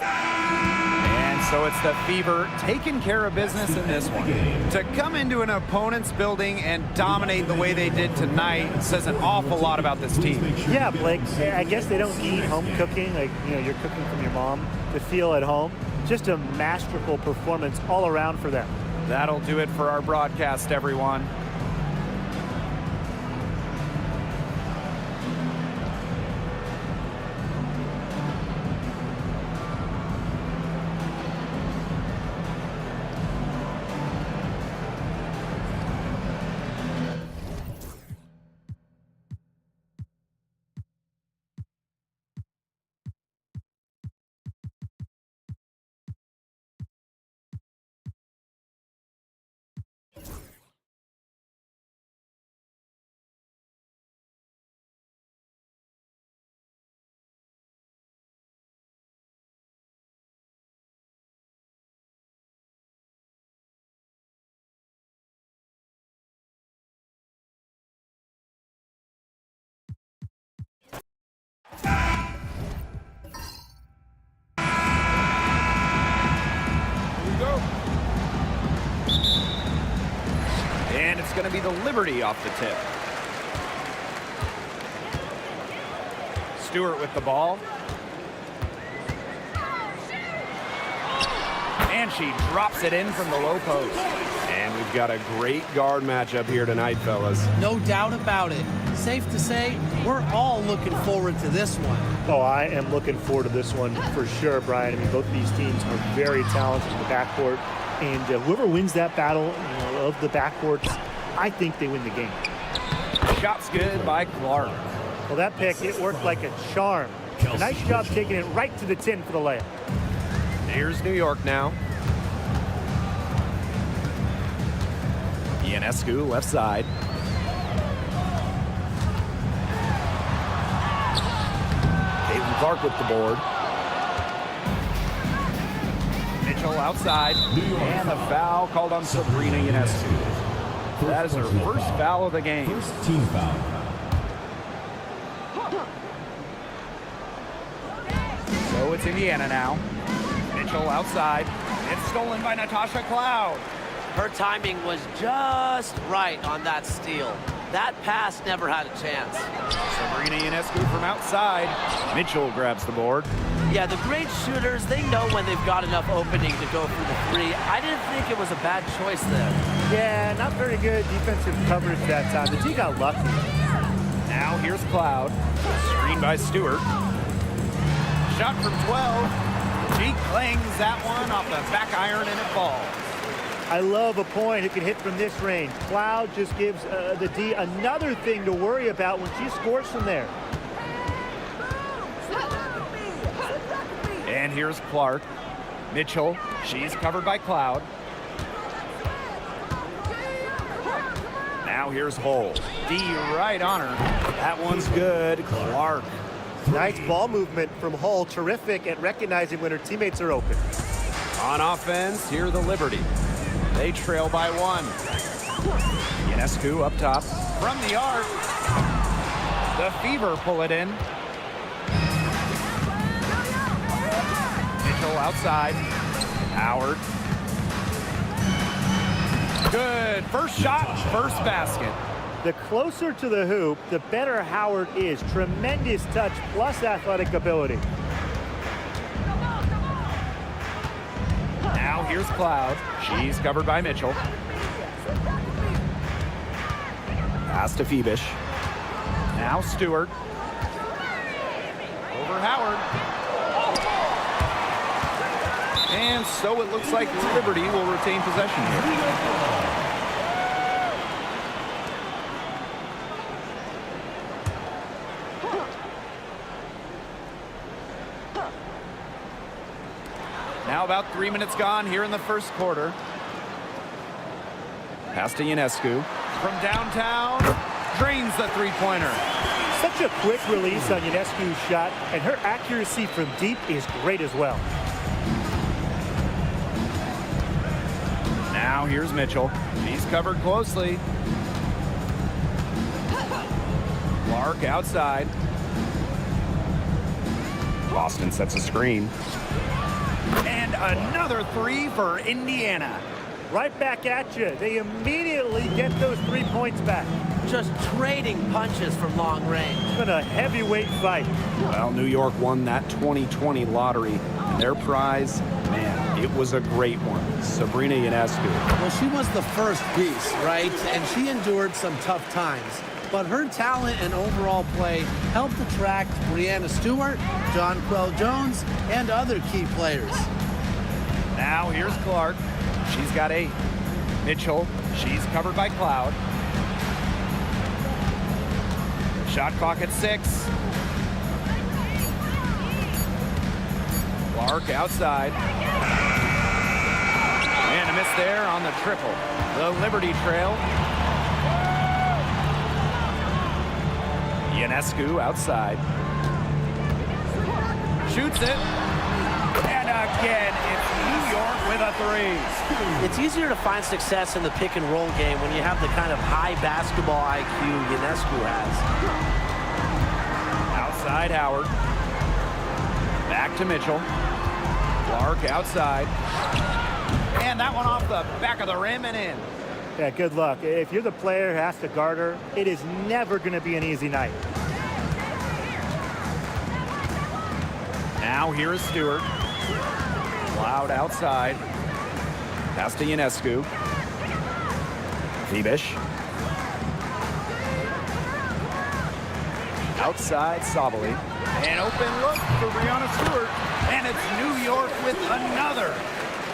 And so it's the Fever taking care of business in this one. To come into an opponent's building and dominate the way they did tonight says an awful lot about this team. Yeah, Blake, I guess they don't need home cooking, like, you know, you're cooking from your mom, to feel at home. Just a masterful performance all around for them. That'll do it for our broadcast, everyone. And it's going to be the Liberty off the tip. Stewart with the ball. And she drops it in from the low post. And we've got a great guard matchup here tonight, fellas. No doubt about it. Safe to say, we're all looking forward to this one. Oh, I am looking forward to this one for sure, Brian. I mean, both of these teams are very talented in the backcourt. And whoever wins that battle, you know, of the backcourts, I think they win the game. Shot's good by Clark. Well, that pick, it worked like a charm. A nice job taking it right to the tin for the layup. Here's New York now. Ionescu left side. Caitlin Clark with the board. Mitchell outside. And the foul called on Sabrina Ionescu. That is her first foul of the game. First team foul. So it's Indiana now. Mitchell outside. It's stolen by Natasha Cloud. Her timing was just right on that steal. That pass never had a chance. Sabrina Ionescu from outside. Mitchell grabs the board. Yeah, the great shooters, they know when they've got enough opening to go for the three. I didn't think it was a bad choice there. Yeah, not very good defensive coverage that time. The D got lucky. Now here's Cloud. Screen by Stewart. Shot from 12. She clangs that one off the back iron and it falls. I love a point who can hit from this range. Cloud just gives the D another thing to worry about when she scores from there. And here's Clark. Mitchell, she's covered by Cloud. Now here's Hull. D right on her. That one's good. Clark. Nice ball movement from Hull. Terrific at recognizing when her teammates are open. On offense, here the Liberty. They trail by 1. Ionescu up top. From the arc. The Fever pull it in. Mitchell outside. Howard. Good. First shot, first basket. The closer to the hoop, the better Howard is. Tremendous touch plus athletic ability. Now here's Cloud. She's covered by Mitchell. Pass to Phoebish. Now Stewart. Over Howard. And so it looks like Liberty will retain possession here. Now about 3 minutes gone here in the first quarter. Pass to Ionescu. From downtown, drains the three-pointer. Such a quick release on Ionescu's shot, and her accuracy from deep is great as well. Now here's Mitchell. She's covered closely. Clark outside. Boston sets a screen. And another 3 for Indiana. Right back at you. They immediately get those 3 points back. Just trading punches from long range. It's been a heavyweight fight. Well, New York won that 2020 lottery, and their prize, man, it was a great one. Sabrina Ionescu. Well, she was the first piece, right? And she endured some tough times. But her talent and overall play helped attract Breanna Stewart, Jonquel Jones, and other key players. Now here's Clark. She's got 8. Mitchell, she's covered by Cloud. Shot clock at 6. Clark outside. And a miss there on the triple. The Liberty trail. Ionescu outside. Shoots it. And again, it's New York with a 3. It's easier to find success in the pick and roll game when you have the kind of high basketball IQ Ionescu has. Outside Howard. Back to Mitchell. Clark outside. And that one off the back of the rim and in. Yeah, good luck. If you're the player who has to guard her, it is never going to be an easy night. Now here is Stewart. Cloud outside. Pass to Ionescu. Phoebish. Outside Sabali. An open look for Breanna Stewart. And it's New York with another.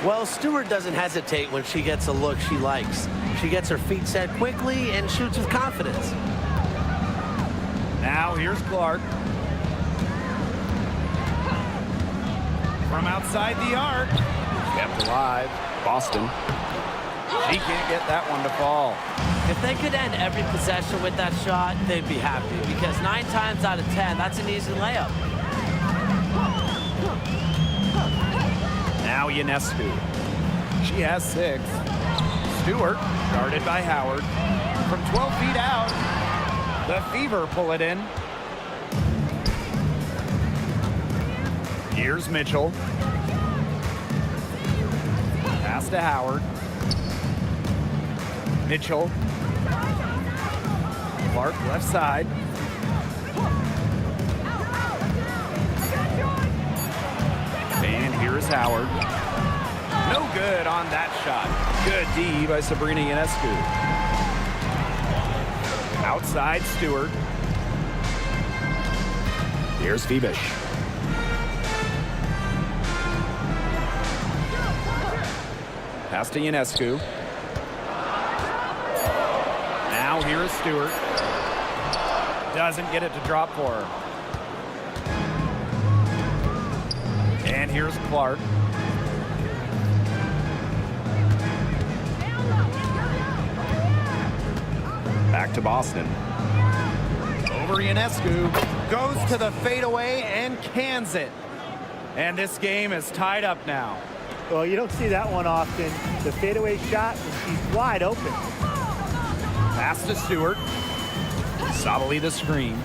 Well, Stewart doesn't hesitate when she gets a look she likes. She gets her feet set quickly and shoots with confidence. Now here's Clark. From outside the arc. Kept alive. Boston. She can't get that one to fall. If they could end every possession with that shot, they'd be happy because 9 times out of 10, that's an easy layup. Now Ionescu. She has 6. Stewart, guarded by Howard. From 12 feet out, the Fever pull it in. Here's Mitchell. Pass to Howard. Mitchell. Clark left side. And here is Howard. No good on that shot. Good D by Sabrina Ionescu. Outside Stewart. Here's Phoebish. Pass to Ionescu. Now here is Stewart. Doesn't get it to drop for her. And here's Clark. Back to Boston. Over Ionescu. Goes to the fadeaway and cans it. And this game is tied up now. Well, you don't see that one often. The fadeaway shot, and she's wide open. Pass to Stewart. Solidly the screen.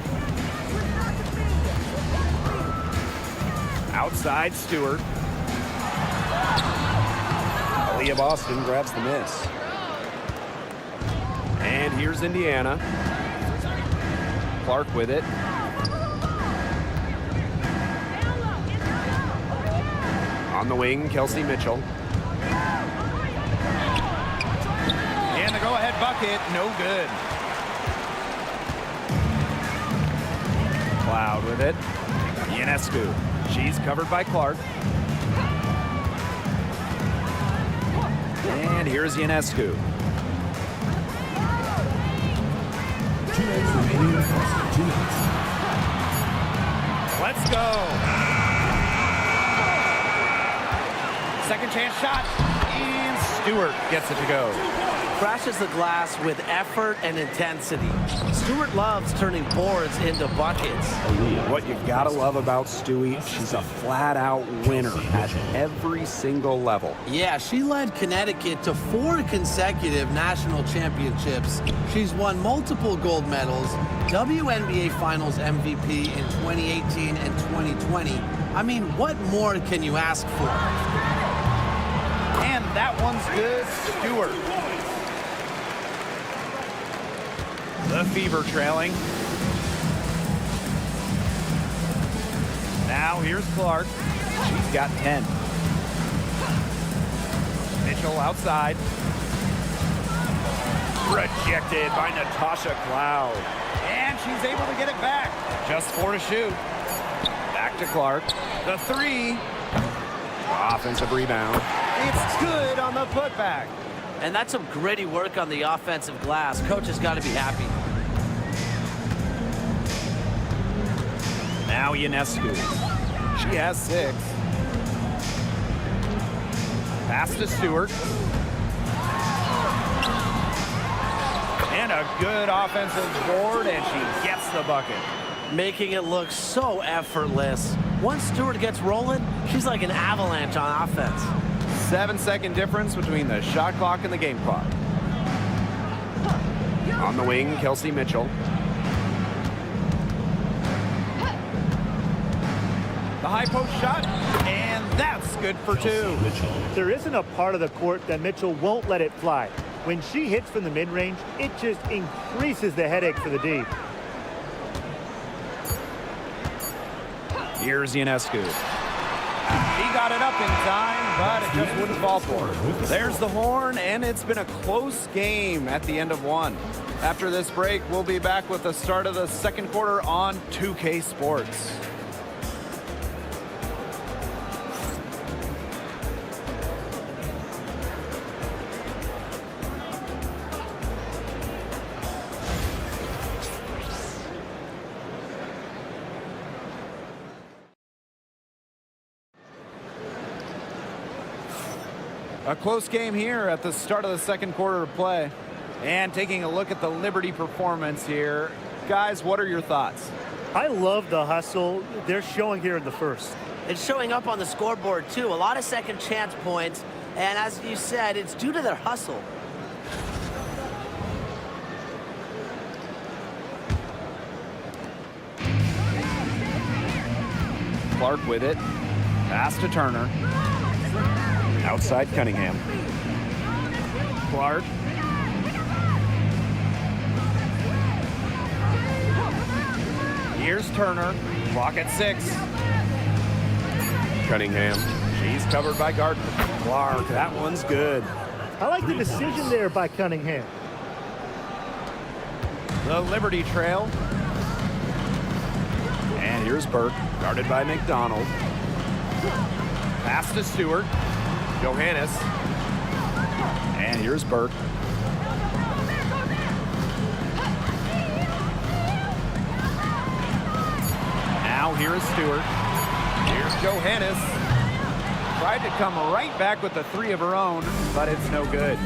Outside Stewart. Aaliyah Boston grabs the miss. And here's Indiana. Clark with it. On the wing, Kelsey Mitchell. And the go-ahead bucket, no good. Cloud with it. Ionescu. She's covered by Clark. And here's Ionescu. 2 minutes remaining across 2 minutes. Let's go. Second chance shot. And Stewart gets it to go. Crashes the glass with effort and intensity. Stewart loves turning boards into buckets. What you've got to love about Stewie, she's a flat-out winner at every single level. Yeah, she led Connecticut to 4 consecutive national championships. She's won multiple gold medals, WNBA Finals MVP in 2018 and 2020. I mean, what more can you ask for? And that one's good. Stewart. The Fever trailing. Now here's Clark. She's got 10. Mitchell outside. Rejected by Natasha Cloud. And she's able to get it back. Just 4 to shoot. Back to Clark. The 3. Offensive rebound. It's good on the putback. And that's some gritty work on the offensive glass. Coach has got to be happy. Now Ionescu. She has 6. Pass to Stewart. And a good offensive board, and she gets the bucket. Making it look so effortless. Once Stewart gets rolling, she's like an avalanche on offense. 7-second difference between the shot clock and the game clock. On the wing, Kelsey Mitchell. The high post shot, and that's good for 2. There isn't a part of the court that Mitchell won't let it fly. When she hits from the mid-range, it just increases the headache for the D. Here's Ionescu. He got it up in time, but it just wouldn't fall for her. There's the horn, and it's been a close game at the end of 1. After this break, we'll be back with the start of the second quarter on 2K Sports. A close game here at the start of the second quarter of play. And taking a look at the Liberty performance here. Guys, what are your thoughts? I love the hustle they're showing here in the first. It's showing up on the scoreboard, too. A lot of second chance points. And as you said, it's due to their hustle. Clark with it. Pass to Turner. Outside Cunningham. Clark. Here's Turner. Clock at 6. Cunningham. She's covered by Gardner. Clark, that one's good. I like the decision there by Cunningham. The Liberty trail. And here's Burke, guarded by McDonald. Pass to Stewart. Johannes. And here's Burke. Now here's Stewart. Here's Johannes. Tried to come right back with the 3 of her own, but it's no good.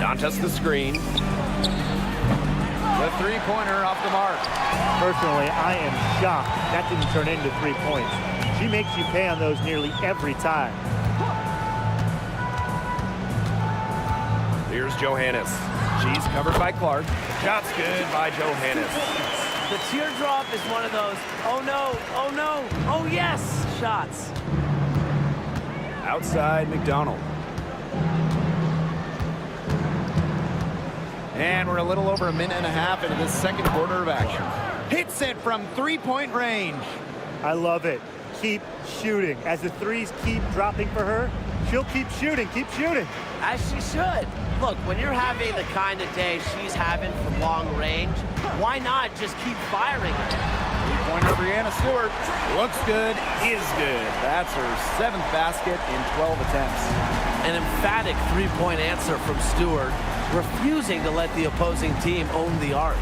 Dantas the screen. The three-pointer off the mark. Personally, I am shocked that didn't turn into 3 points. She makes you pay on those nearly every time. Here's Johannes. She's covered by Clark. Shot's good by Johannes. The teardrop is one of those, oh no, oh no, oh yes, shots. Outside McDonald. And we're a little over a minute and a half into this second quarter of action. Hits it from three-point range. I love it. Keep shooting. As the threes keep dropping for her, she'll keep shooting, As she should. Look, when you're having the kind of day she's having from long range, why not just keep firing her? Three-pointer Brianna Stewart. Looks good, is good. That's her 7th basket in 12 attempts. An emphatic three-point answer from Stewart, refusing to let the opposing team own the arc.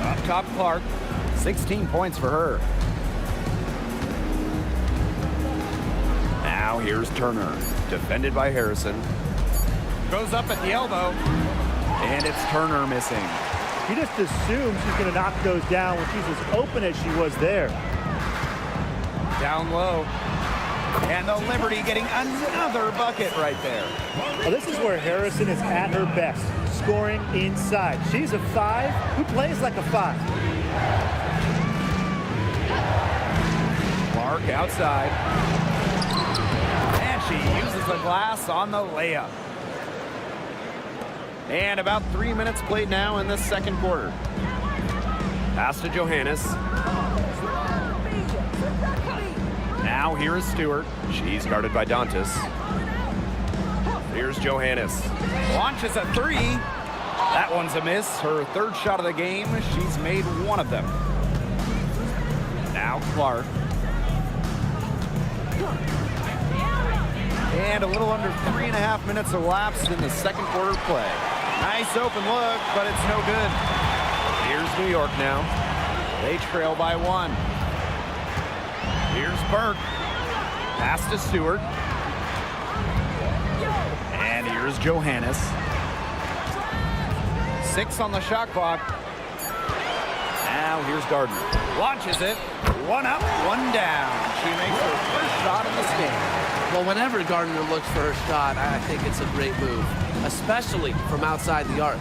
Up top, Clark. 16 points for her. Now here's Turner. Defended by Harrison. Goes up at the elbow. And it's Turner missing. You just assume she's going to knock those down when she's as open as she was there. Down low. And the Liberty getting another bucket right there. Well, this is where Harrison is at her best, scoring inside. She's a 5 who plays like a 5. Clark outside. And she uses the glass on the layup. And about 3 minutes played now in this second quarter. Pass to Johannes. Now here is Stewart. She's guarded by Dantas. Here's Johannes. Launches a three. That one's a miss. Her 3rd shot of the game. She's made 1 of them. Now Clark. And a little under 3.5 minutes elapsed in the second quarter play. Nice open look, but it's no good. Here's New York now. They trail by 1. Here's Burke. Pass to Stewart. And here's Johannes. 6 on the shot clock. Now here's Gardner. Launches it. 1 up, 1 down. She makes her 1st shot in this game. Well, whenever Gardner looks for her shot, I think it's a great move, especially from outside the arc.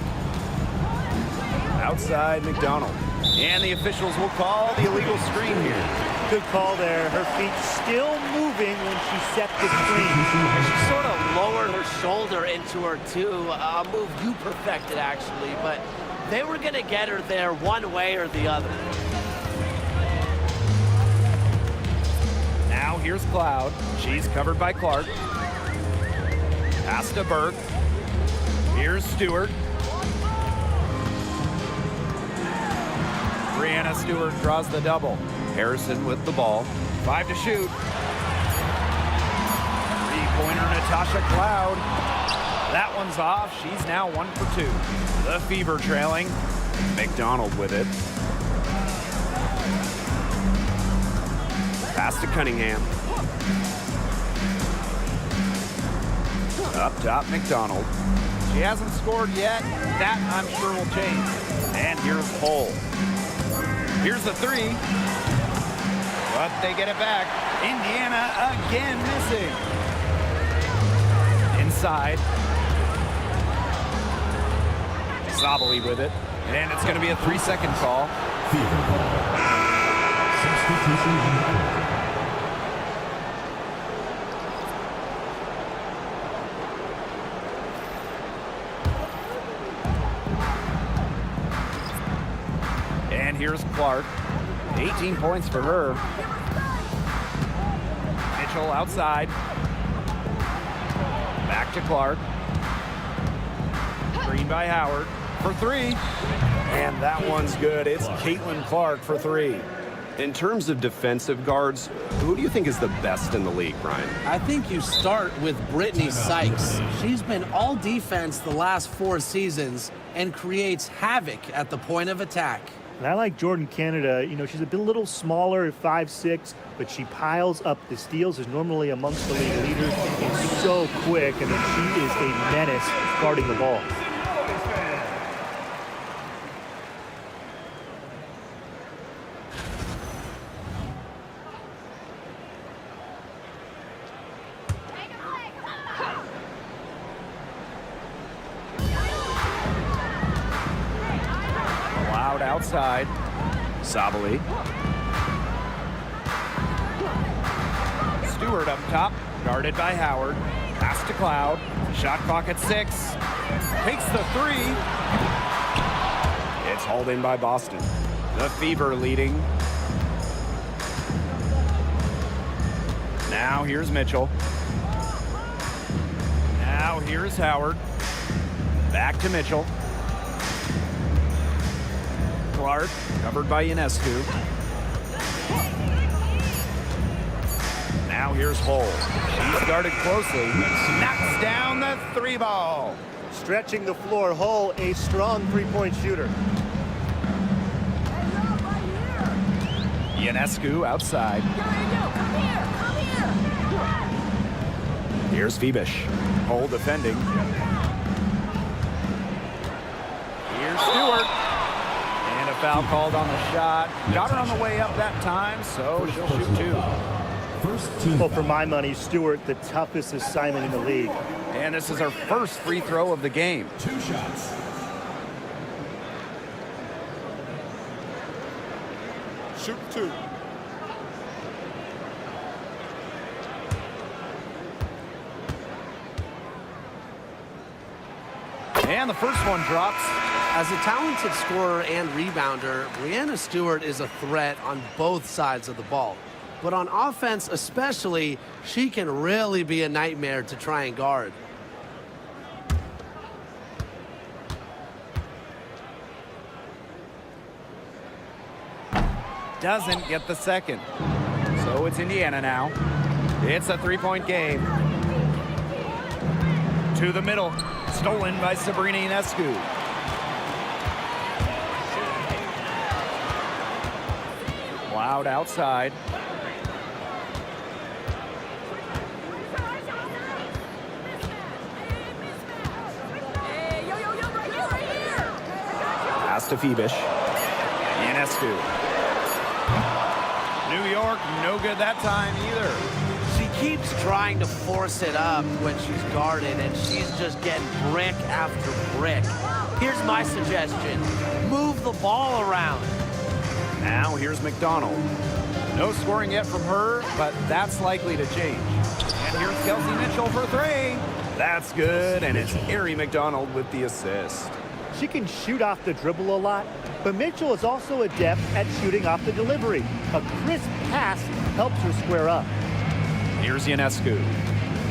Outside McDonald. And the officials will call the illegal screen here. Good call there. Her feet still moving when she set the screen. She sort of lowered her shoulder into her too, a move you perfected actually, but they were going to get her there one way or the other. Now here's Cloud. She's covered by Clark. Pass to Burke. Here's Stewart. Brianna Stewart draws the double. Harrison with the ball. 5 to shoot. Three-pointer Natasha Cloud. That one's off. She's now 1 for 2. The Fever trailing. McDonald with it. Pass to Cunningham. Up top, McDonald. She hasn't scored yet. That, I'm sure, will change. And here's Hull. Here's the 3. But they get it back. Indiana again missing. Inside. Zabali with it. And it's going to be a 3-second call. Fever ball. Substitution required. And here's Clark. 18 points for her. Mitchell outside. Back to Clark. Screen by Howard for 3. And that one's good. It's Caitlin Clark for 3. In terms of defensive guards, who do you think is the best in the league, Brian? I think you start with Brittany Sykes. She's been all defense the last 4 seasons and creates havoc at the point of attack. And I like Jordan Canada. You know, she's a little smaller at 5'6", but she piles up the steals, is normally amongst the league leaders, and so quick. I mean, she is a menace guarding the ball. Allowed outside. Sabali. Stewart up top, guarded by Howard. Pass to Cloud. Shot clock at 6. Takes the 3. It's hauled in by Boston. The Fever leading. Now here's Mitchell. Now here's Howard. Back to Mitchell. Clark, covered by Ionescu. Now here's Hull. She's guarded closely. Knocks down the 3 ball. Stretching the floor, Hull, a strong three-point shooter. Ionescu outside. Here's Febish. Hull defending. Here's Stewart. And a foul called on the shot. Got her on the way up that time, so she'll shoot 2. First team Well, for my money, Stewart, the toughest assignment in the league. And this is her first free throw of the game. 2 shots. Shoot 2. And the first one drops. As a talented scorer and rebounder, Breanna Stewart is a threat on both sides of the ball. But on offense especially, she can really be a nightmare to try and guard. Doesn't get the second. So it's Indiana now. It's a 3-point game. To the middle. Stolen by Sabrina Ionescu. Loud outside. Pass to Febish. Ionescu. New York, no good that time either. She keeps trying to force it up when she's guarded, and she's just getting brick after brick. Here's my suggestion. Move the ball around. Now here's McDonald. No scoring yet from her, but that's likely to change. And here's Kelsey Mitchell for 3. That's good, and it's Ari McDonald with the assist. She can shoot off the dribble a lot, but Mitchell is also adept at shooting off the delivery. A crisp pass helps her square up. Here's Ionescu.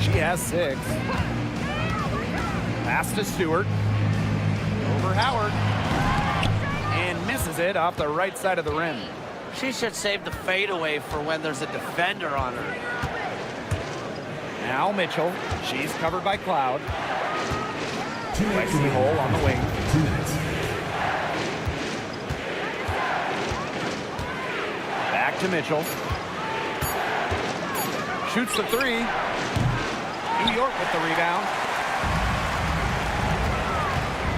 She has 6. Pass to Stewart. Over Howard. And misses it off the right side of the rim. She should save the fadeaway for when there's a defender on her. Now Mitchell. She's covered by Cloud. 2 minutes Lexi Hole on the wing. 2 minutes. Back to Mitchell. Shoots the 3. New York with the rebound.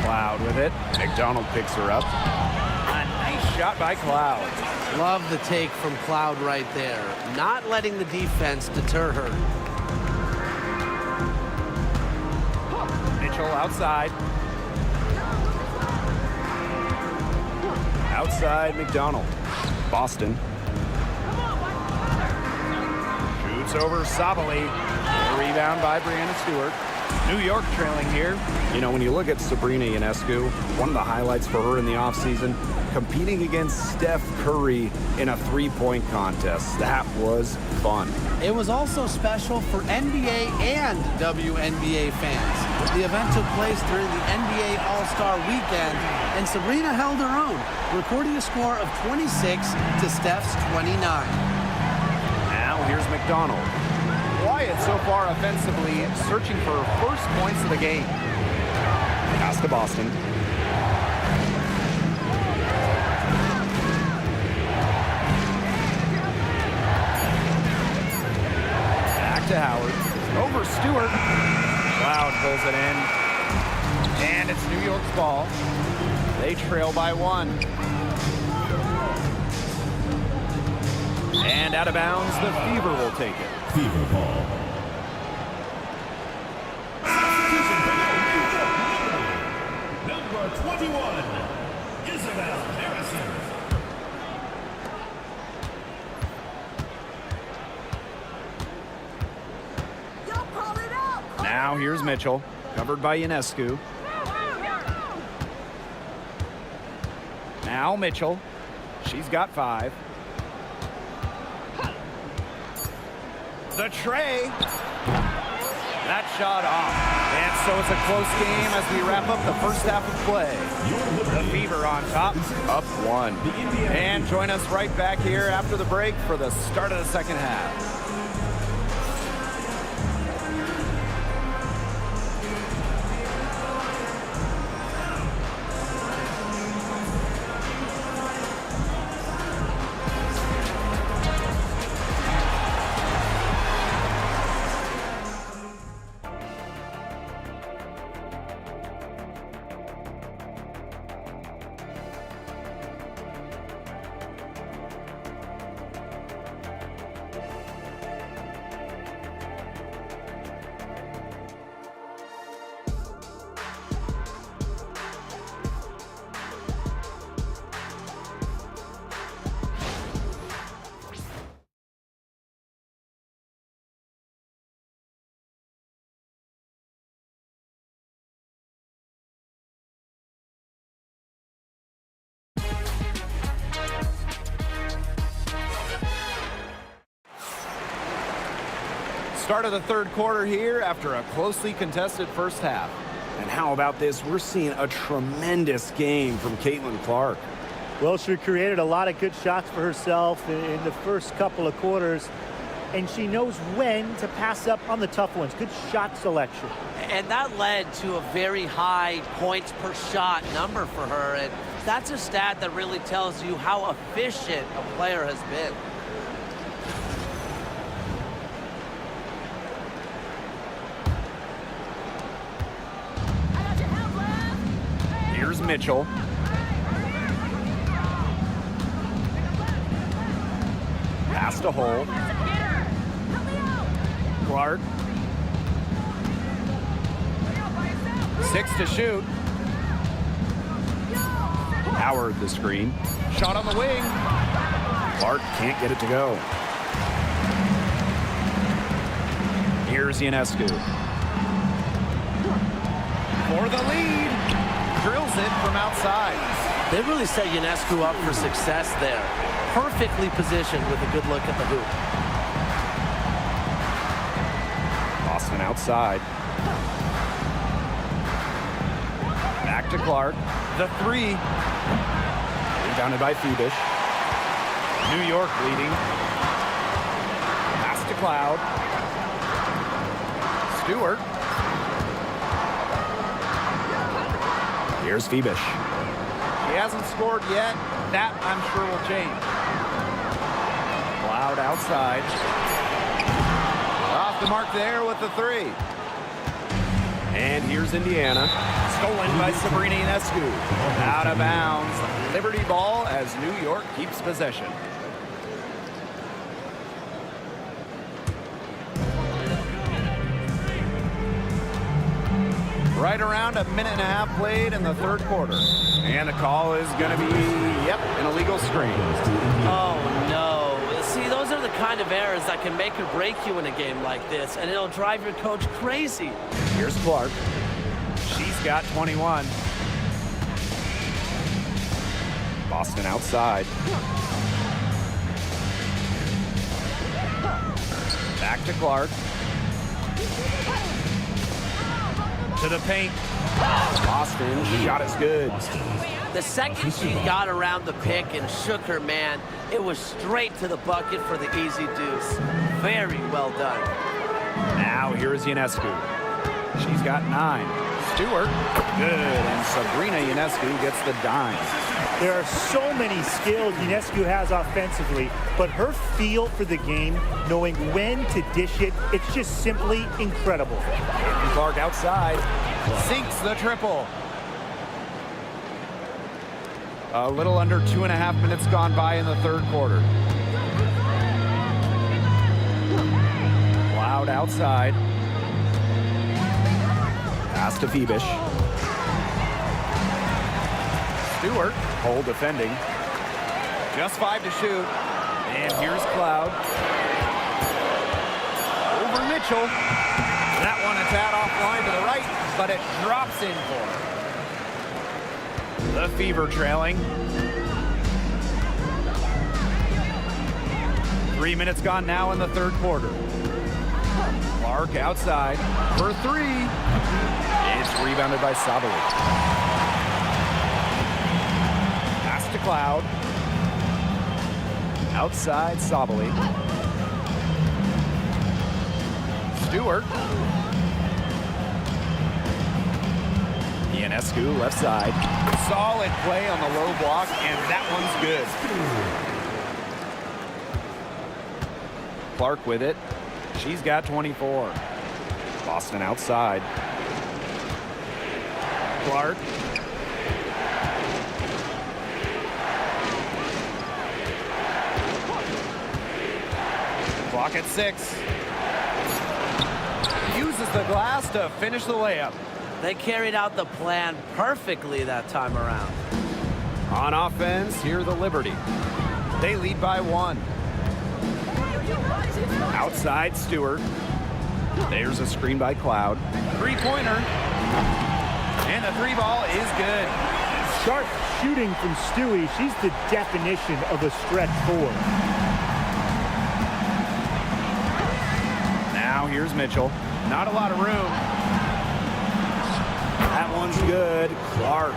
Cloud with it. McDonald picks her up. A nice shot by Cloud. Love the take from Cloud right there. Not letting the defense deter her. Mitchell outside. Outside McDonald. Boston. Shoots over Sabali. Rebound by Breanna Stewart. New York trailing here. You know, when you look at Sabrina Ionescu, one of the highlights for her in the offseason, competing against Steph Curry in a 3-point contest. That was fun. It was also special for NBA and WNBA fans. The event took place during the NBA All-Star Weekend, and Sabrina held her own, recording a score of 26 to Steph's 29. Now here's McDonald. Quiet so far offensively, searching for her first points of the game. Pass to Boston. Howard. Over Stewart. Cloud pulls it in. And it's New York's ball. They trail by 1. And out of bounds, the Fever will take it. Fever ball. Number 21, Isabel Harrison. Now here's Mitchell, covered by Ionescu. Now Mitchell. She's got 5. The tray. That shot off. And so it's a close game as we wrap up the first half of play. The Fever on top, up 1. And join us right back here after the break for the start of the second half. Start of the third quarter here after a closely contested first half. And how about this? We're seeing a tremendous game from Caitlin Clark. Well, she created a lot of good shots for herself in the first couple of quarters, and she knows when to pass up on the tough ones. Good shot selection. And that led to a very high points per shot number for her, and that's a stat that really tells you how efficient a player has been. Here's Mitchell. Pass to Hole. Clark. 6 to shoot. Howard the screen. Shot on the wing. Clark can't get it to go. Here's Ionescu. For the lead. Drills it from outside. They really set Ionescu up for success there. Perfectly positioned with a good look at the hoop. Boston outside. Back to Clark. The 3. Rebounded by Phoebish. New York leading. Pass to Cloud. Stewart. Here's Phoebish. He hasn't scored yet. That, I'm sure, will change. Cloud outside. Off the mark there with the 3. And here's Indiana. Stolen by Sabrina Ionescu. Out of bounds. Liberty ball as New York keeps possession. Right around a minute and a half played in the third quarter. And the call is going to be, an illegal screen. Oh, no. See, those are the kind of errors that can make or break you in a game like this, and it'll drive your coach crazy. Here's Clark. She's got 21. Boston outside. Back to Clark. To the paint. Boston shot is good. The second she got around the pick and shook her man, it was straight to the bucket for the easy deuce. Very well done. Now here's Ionescu. She's got 9. Stewart, good, and Sabrina Ionescu gets the dime. There are so many skills Ionescu has offensively, but her feel for the game, knowing when to dish it, it's just simply incredible. And Clark outside, sinks the triple. A little under 2.5 minutes gone by in the third quarter. Cloud outside. Pass to Phoebish. Stewart, hole defending. Just 5 to shoot. And here's Cloud. Over Mitchell. That one a tad offline to the right, but it drops in for her. The Fever trailing. 3 minutes gone now in the third quarter. Clark outside for 3. It's rebounded by Sabali. Pass to Cloud. Outside Sabali. Stewart. Ionescu left side. Solid play on the low block, and that one's good. Clark with it. She's got 24. Boston outside. Clark. Clock at 6. Uses the glass to finish the layup. They carried out the plan perfectly that time around. On offense, here the Liberty. They lead by 1. Outside Stewart. There's a screen by Cloud. Three-pointer. And the 3 ball is good. Sharp shooting from Stewie. She's the definition of a stretch 4. Now here's Mitchell. Not a lot of room. That one's good. Clark.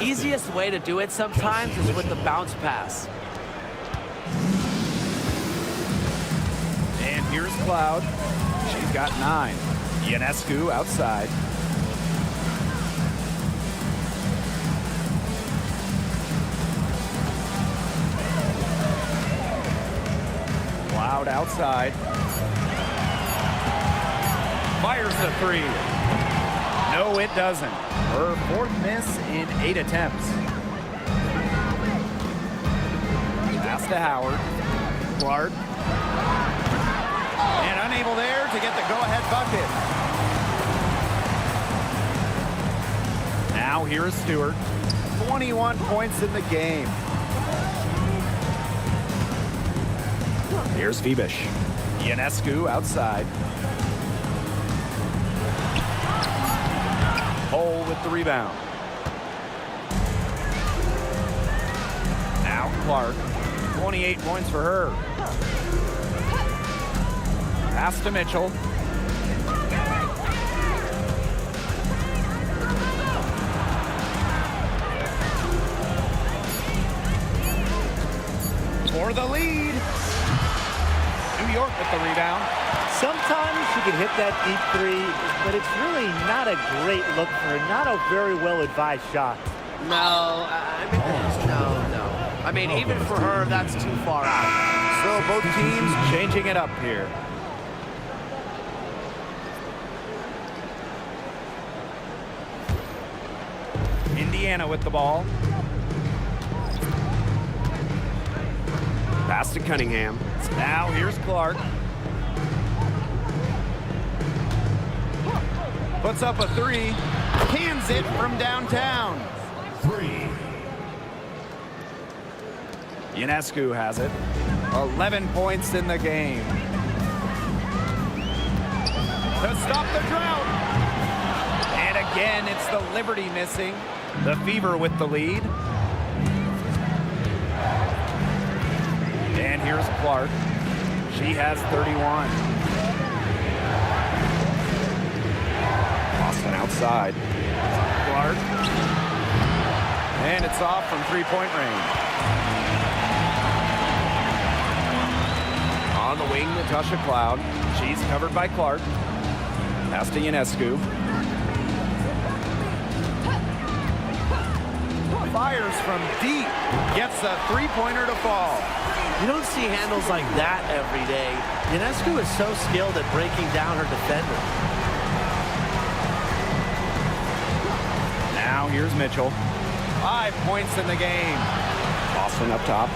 Easiest way to do it sometimes is with the bounce pass. And here's Cloud. She's got 9. Ionescu outside. Cloud outside. Fires the 3. No, it doesn't. Her 4th miss in 8 attempts. Pass to Howard. Clark. And unable there to get the go-ahead bucket. Now here is Stewart. 21 points in the game. Here's Phoebish. Ionescu outside. Hole with the rebound. Now Clark. 28 points for her. Pass to Mitchell. For the lead. New York with the rebound. Sometimes she can hit that deep 3, but it's really not a great look for her. Not a very well-advised shot. No, no. I mean, even for her, that's too far out. So both teams changing it up here. Indiana with the ball. Pass to Cunningham. Now here's Clark. Puts up a 3. Cans it from downtown. 3. Ionescu has it. 11 points in the game. To stop the drought. And again, it's the Liberty missing. The Fever with the lead. And here's Clark. She has 31. Boston outside. Clark. And it's off from 3-point range. On the wing, Natasha Cloud. She's covered by Clark. Pass to Ionescu. fires from deep. Gets a three-pointer to fall. You don't see handles like that every day. Ionescu is so skilled at breaking down her defender. Now here's Mitchell. 5 points in the game. Boston up top.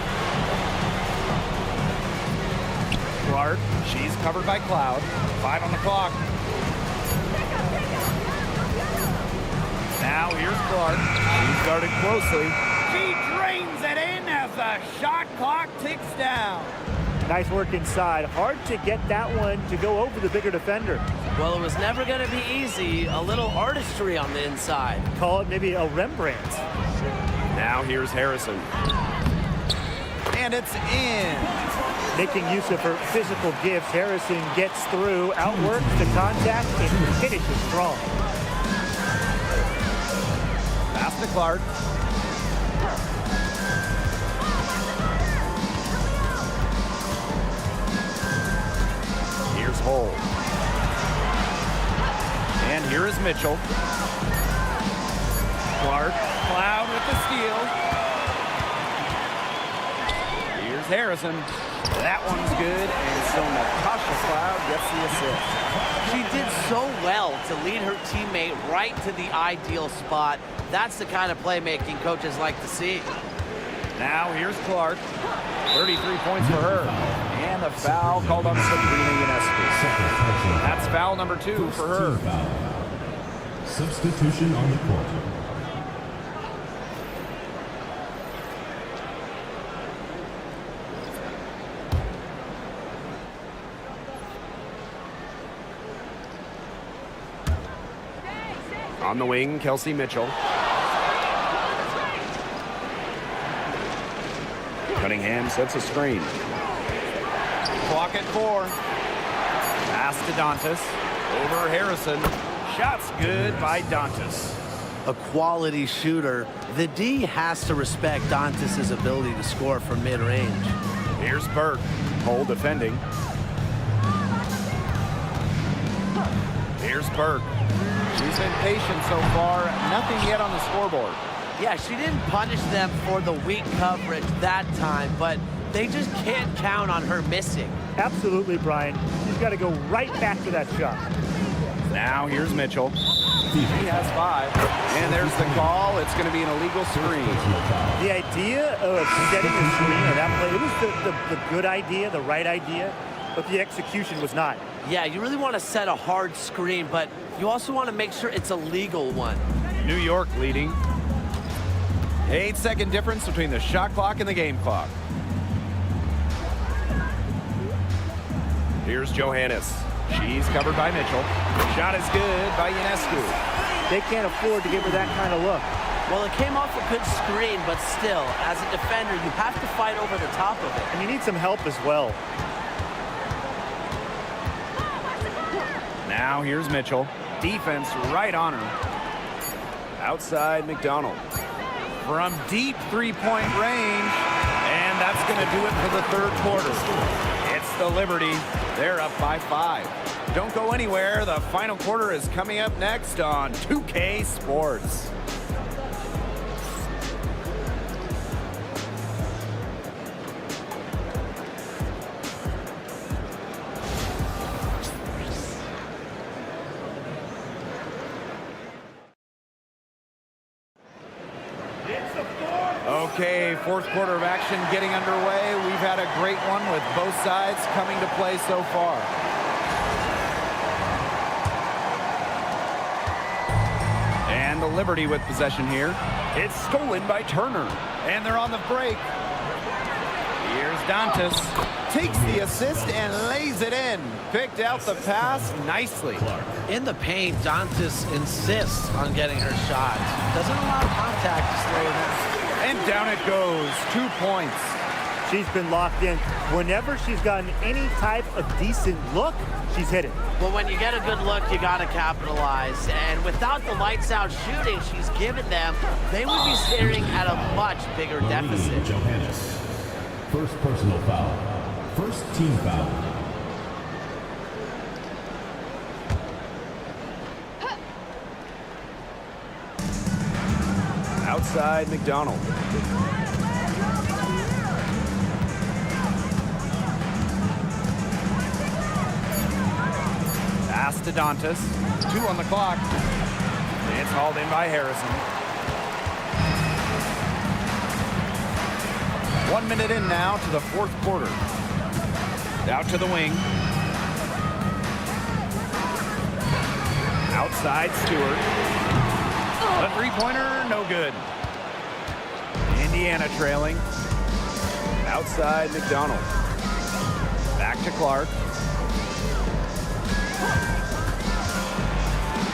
Clark, she's covered by Cloud. 5 on the clock. Now here's Clark. She started closely. She drains it in as the shot clock ticks down. Nice work inside. Hard to get that one to go over the bigger defender. Well, it was never going to be easy. A little artistry on the inside. Call it maybe a Rembrandt. Now here's Harrison. And it's in. Making use of her physical gifts, Harrison gets through, outworks the contact, and finishes strong. Pass to Clark. Here's Hull. And here is Mitchell. Clark, Cloud with the steal. Here's Harrison. That one's good, and so Natasha Cloud gets the assist. She did so well to lead her teammate right to the ideal spot. That's the kind of playmaking coaches like to see. Now here's Clark. 33 points for her. And a foul called on Sabrina Ionescu. That's foul number 2 for her. Substitution on the court. On the wing, Kelsey Mitchell. Cunningham sets a screen. Clock at 4. Pass to Dantas. Over Harrison. Shot's good by Dantas. A quality shooter. The D has to respect Dantas' ability to score from mid-range. Here's Burke. Hull defending. Here's Burke. She's been patient so far. Nothing yet on the scoreboard. Yeah, she didn't punish them for the weak coverage that time, but they just can't count on her missing. Absolutely, Brian. She's got to go right back to that shot. Now here's Mitchell. He has 5. And there's the call. It's going to be an illegal screen. The idea of setting a screen on that play, it was the good idea, the right idea, but the execution was not. Yeah, you really want to set a hard screen, but you also want to make sure it's a legal one. New York leading. 8-second difference between the shot clock and the game clock. Here's Johannes. She's covered by Mitchell. Shot is good by Ionescu. They can't afford to give her that kind of look. Well, it came off a good screen, but still, as a defender, you have to fight over the top of it. And you need some help as well. Now here's Mitchell. Defense right on her. Outside McDonald. From deep three-point range. And that's going to do it for the third quarter. It's the Liberty. They're up by 5. Don't go anywhere. The final quarter is coming up next on 2K Sports. Okay, fourth quarter of action getting underway. We've had a great one with both sides coming to play so far. And the Liberty with possession here. It's stolen by Turner. And they're on the break. Here's Dantas. Takes the assist and lays it in. Picked out the pass nicely. In the paint, Dantas insists on getting her shot. Doesn't allow contact to slow down. And down it goes. 2 points. She's been locked in. Whenever she's gotten any type of decent look, she's hit it. Well, when you get a good look, you got to capitalize. And without the lights-out shooting she's given them, they would be staring at a much bigger deficit. Johannes. First personal foul. First team foul. Outside McDonald. Pass to Dantas. 2 on the clock. It's hauled in by Harrison. 1 minute in now to the fourth quarter. Out to the wing. Outside Stewart. The three-pointer, no good. Indiana trailing. Outside McDonald. Back to Clark.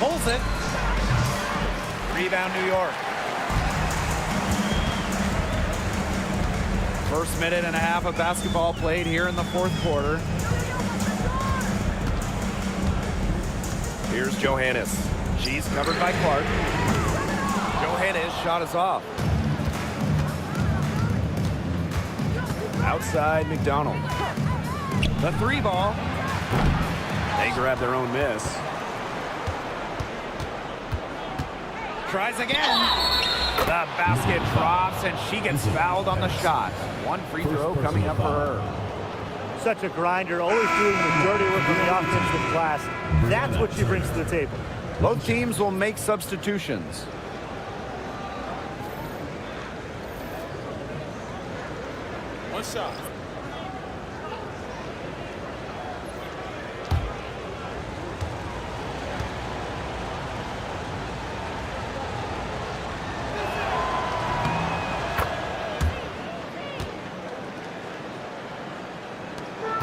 Pulls it. Rebound New York. First minute and a half of basketball played here in the fourth quarter. Here's Johannes. She's covered by Clark. Johannes shot is off. Outside McDonald. The three ball. They grab their own miss. Tries again. The basket drops and she gets fouled on the shot. One free throw coming up for her. Such a grinder, always doing the dirty work on the offensive glass. That's what she brings to the table. Both teams will make substitutions. One shot.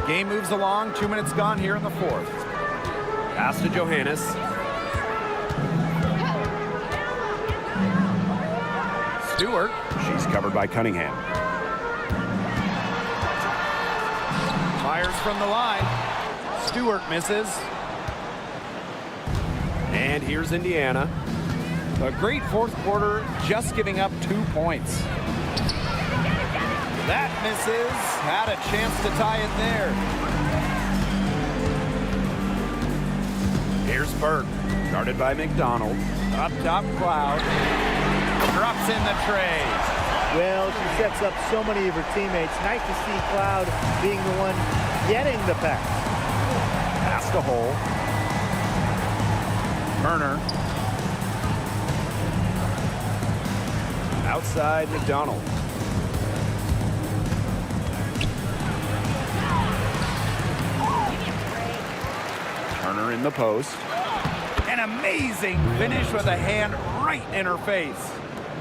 Game moves along. 2 minutes gone here in the fourth. Pass to Johannes. Stewart. She's covered by Cunningham. Fires from the line. Stewart misses. And here's Indiana. A great fourth quarter, just giving up 2 points. That misses. Had a chance to tie it there. Here's Burke. Guarded by McDonald. Up top, Cloud. Drops in the tray. Well, she sets up so many of her teammates. Nice to see Cloud being the one getting the pass. Pass to Hole. Turner. Outside McDonald. Turner in the post. An amazing finish with a hand right in her face.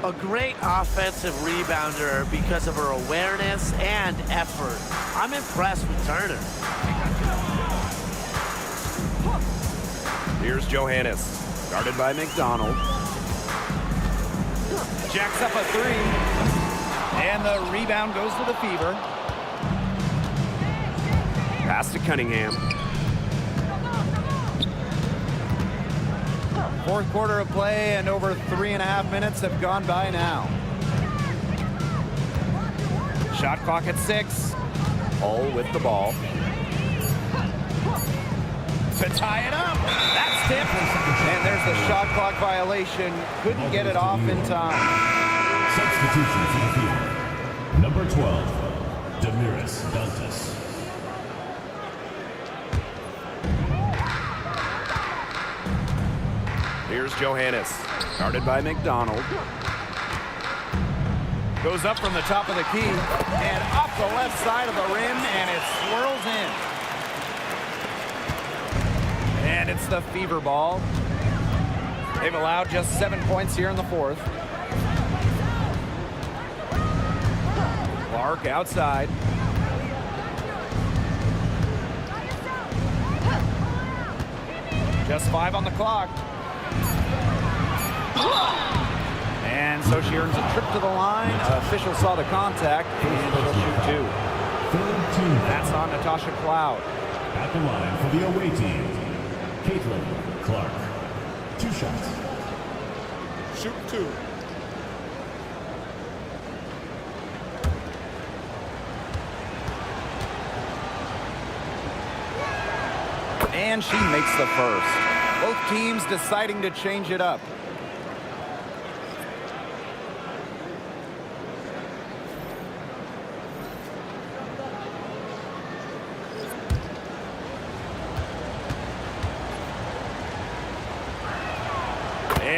A great offensive rebounder because of her awareness and effort. I'm impressed with Turner. Here's Johannes. Guarded by McDonald. Jacks up a three. And the rebound goes to the Fever. Pass to Cunningham. Fourth quarter of play and over 3.5 minutes have gone by now. Shot clock at 6. Hull with the ball. To tie it up. That's tipped. And there's the shot clock violation. Couldn't get it off in time. Substitution for the field. Number 12, Damiris Dantas. Here's Johannes. Guarded by McDonald. Goes up from the top of the key and up the left side of the rim, and it swirls in. And it's the Fever ball. They've allowed just 7 points here in the fourth. Clark outside. Just 5 on the clock. And so she earns a trip to the line. Official saw the contact, and she'll shoot 2. That's on Natasha Cloud. At the line for the away team, Caitlin Clark. 2 shots. Shoot 2. And she makes the first. Both teams deciding to change it up.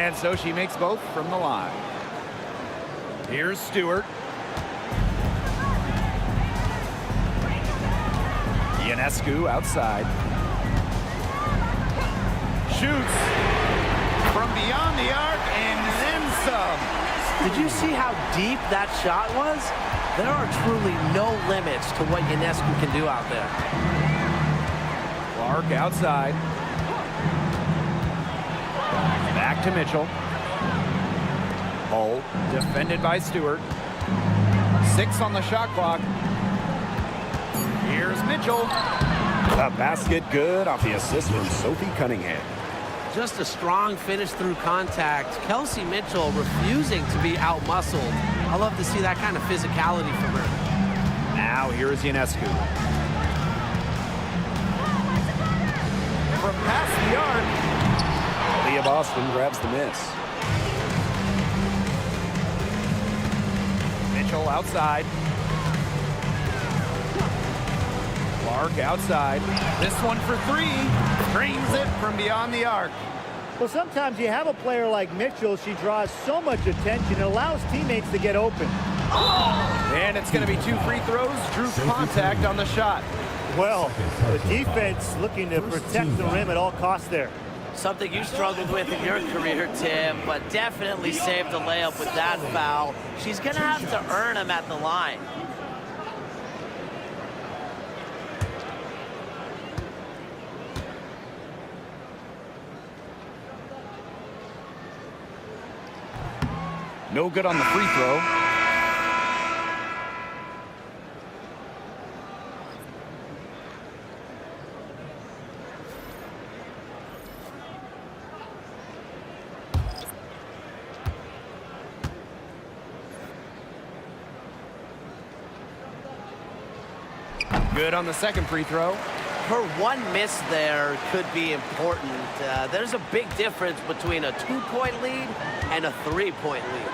And so she makes both from the line. Here's Stewart. Ionescu outside. Shoots from beyond the arc and then some. Did you see how deep that shot was? There are truly no limits to what Ionescu can do out there. Clark outside. Back to Mitchell. Hull defended by Stewart. 6 on the shot clock. Here's Mitchell. A basket good off the assist from Sophie Cunningham. Just a strong finish through contact. Kelsey Mitchell refusing to be out-muscled. I love to see that kind of physicality from her. Now here's Ionescu. From past the arc. Leah Boston grabs the miss. Mitchell outside. Clark outside. This one for 3. Screens it from beyond the arc. Well, sometimes you have a player like Mitchell. She draws so much attention. It allows teammates to get open. And it's going to be 2 free throws. Drew contact on the shot. Well, the defense looking to protect the rim at all costs there. Something you struggled with in your career, Tim, but definitely saved the layup with that foul. She's going to have to earn him at the line. No good on the free throw. Good on the second free throw. Her one miss there could be important. There's a big difference between a 2-point lead and a 3-point lead.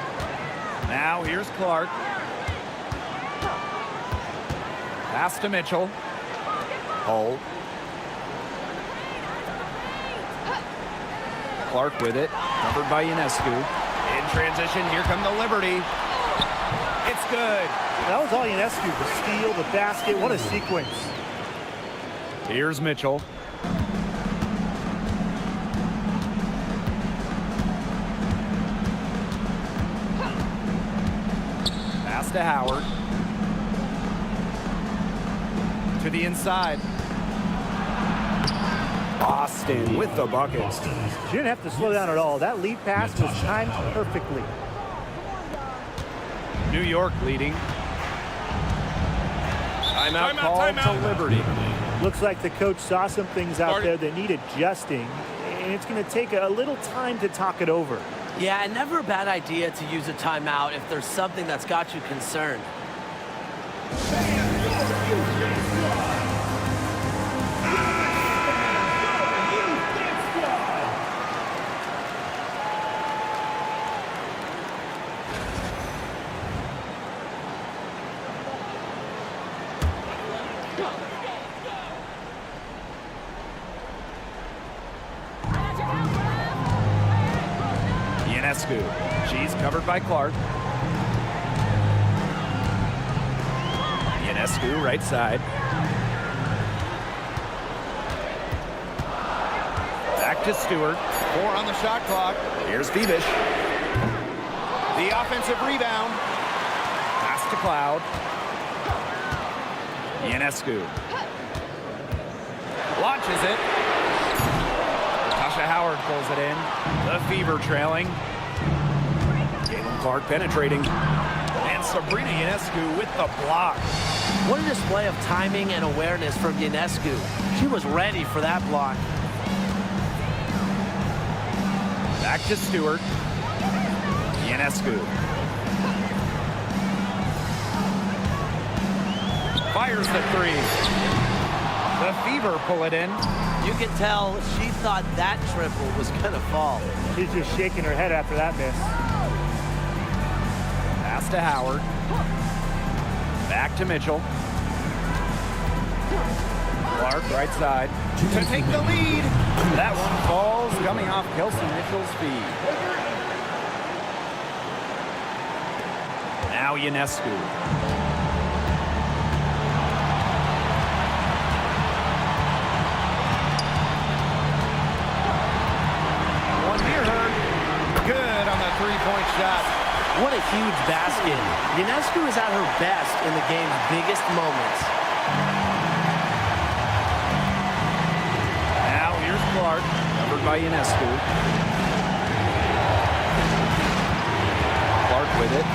Now here's Clark. Pass to Mitchell. Hull. Clark with it. Covered by Ionescu. In transition, here come the Liberty. It's good. That was all Ionescu. The steal, the basket. What a sequence. Here's Mitchell. Pass to Howard. To the inside. Boston with the bucket. She didn't have to slow down at all. That lead pass was timed perfectly. New York leading. Timeout called to Liberty. Looks like the coach saw some things out there that need adjusting, and it's going to take a little time to talk it over. Yeah, and never a bad idea to use a timeout if there's something that's got you concerned. Ionescu. She's covered by Clark. Ionescu, right side. Back to Stewart. 4 on the shot clock. Here's Bebish. The offensive rebound. Pass to Cloud. Ionescu. Launches it. Tasha Howard pulls it in. The Fever trailing. Caitlin Clark penetrating. And Sabrina Ionescu with the block. What a display of timing and awareness from Ionescu. She was ready for that block. Back to Stewart. Ionescu. Fires the 3. The Fever pull it in. You can tell she thought that triple was going to fall. She's just shaking her head after that miss. Pass to Howard. Back to Mitchell. Clark Clark, right side, to take the lead. That one falls, coming off Kelsey Mitchell's feet. Now Ionescu. One near her. Good on the three-point shot. What a huge basket. Ionescu is at her best in the game's biggest moments. Now here's Clark, covered by Ionescu. Clark with it.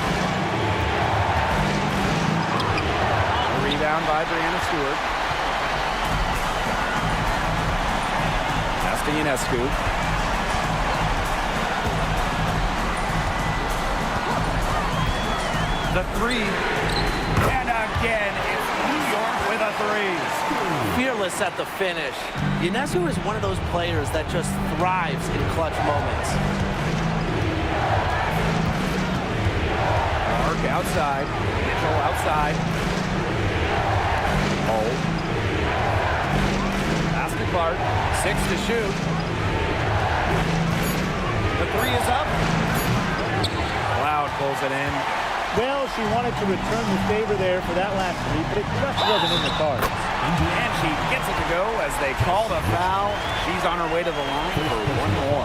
A rebound by Brianna Stewart. Pass to Ionescu. The three. And again, it's New York with a three. Fearless at the finish. Ionescu is one of those players that just thrives in clutch moments. Clark outside. Mitchell outside. Hold. Pass to Clark. 6 to shoot. The three is up. Cloud pulls it in. Well, she wanted to return the favor there for that last three, but it just wasn't in the cards. And she gets it to go as they call the foul. She's on her way to the line for one more.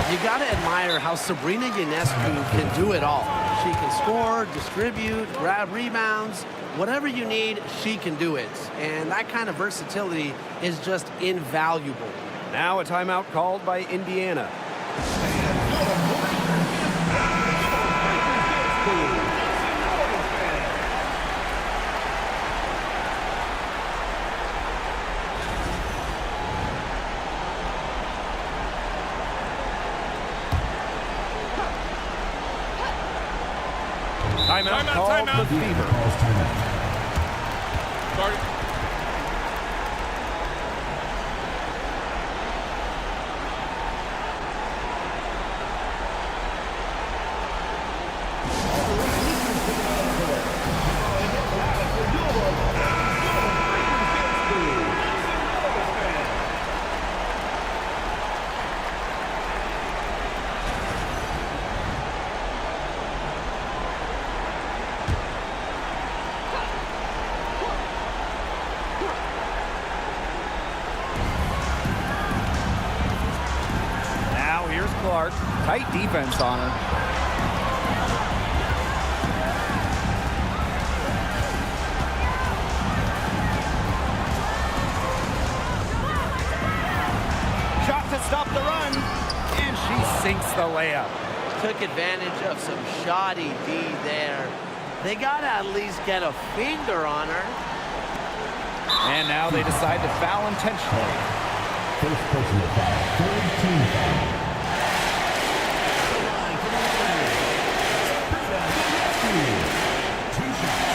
You got to admire how Sabrina Ionescu can do it all. She can score, distribute, grab rebounds. Whatever you need, she can do it. And that kind of versatility is just invaluable. Now a timeout called by Indiana. Timeout called for Fever. Start. Now here's Clark. Tight defense on her. Shot to stop the run. And she sinks the layup. Took advantage of some shoddy D there. They got to at least get a finger on her. And now they decide to foul intentionally. First personal foul. Third team foul. Two shots.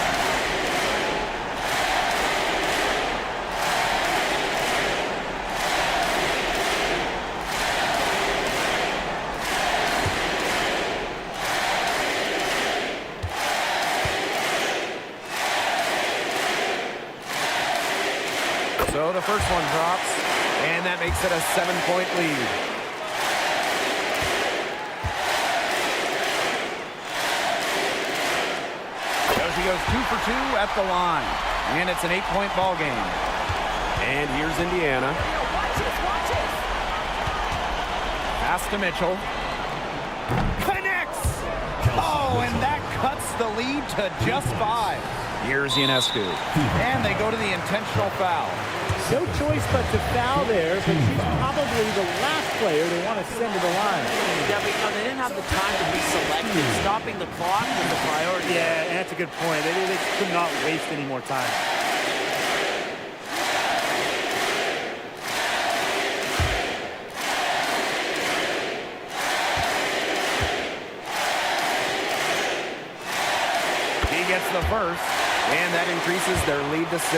So the first one drops, and that makes it a 7-point lead. So she goes 2 for 2 at the line, and it's an 8-point ball game. And here's Indiana. Pass to Mitchell. Connects! Oh, and that cuts the lead to just 5. Here's Ionescu. And they go to the intentional foul. No choice but to foul there, but she's probably the last player they want to send to the line. Yeah, because they didn't have the time to be selective. Stopping the clock was the priority. Yeah, and that's a good point. They could not waste any more time. gets the first, and that increases their lead to 6.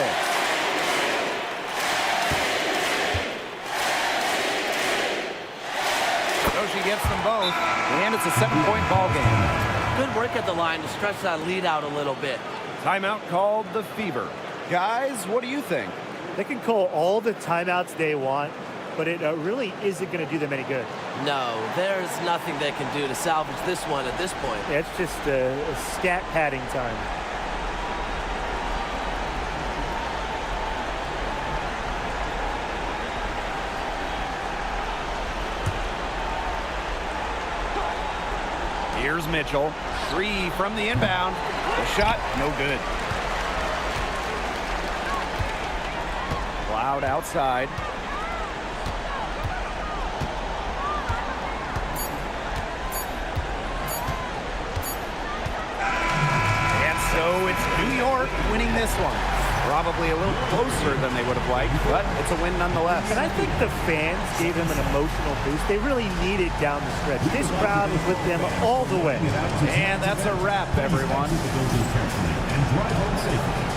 So she gets them both, and it's a 7-point ball game. Good work at the line to stretch that lead out a little bit. Timeout called the Fever. Guys, what do you think? They can call all the timeouts they want, but it really isn't going to do them any good. No, there's nothing they can do to salvage this one at this point. Yeah, it's just a stat padding time. Here's Mitchell. 3 from the inbound. The shot, no good. Cloud outside. And so it's New York winning this one. Probably a little closer than they would have liked, but it's a win nonetheless. And I think the fans gave them an emotional boost. They really needed down the stretch. This crowd was with them all the way. And that's a wrap, everyone. And drive home safely.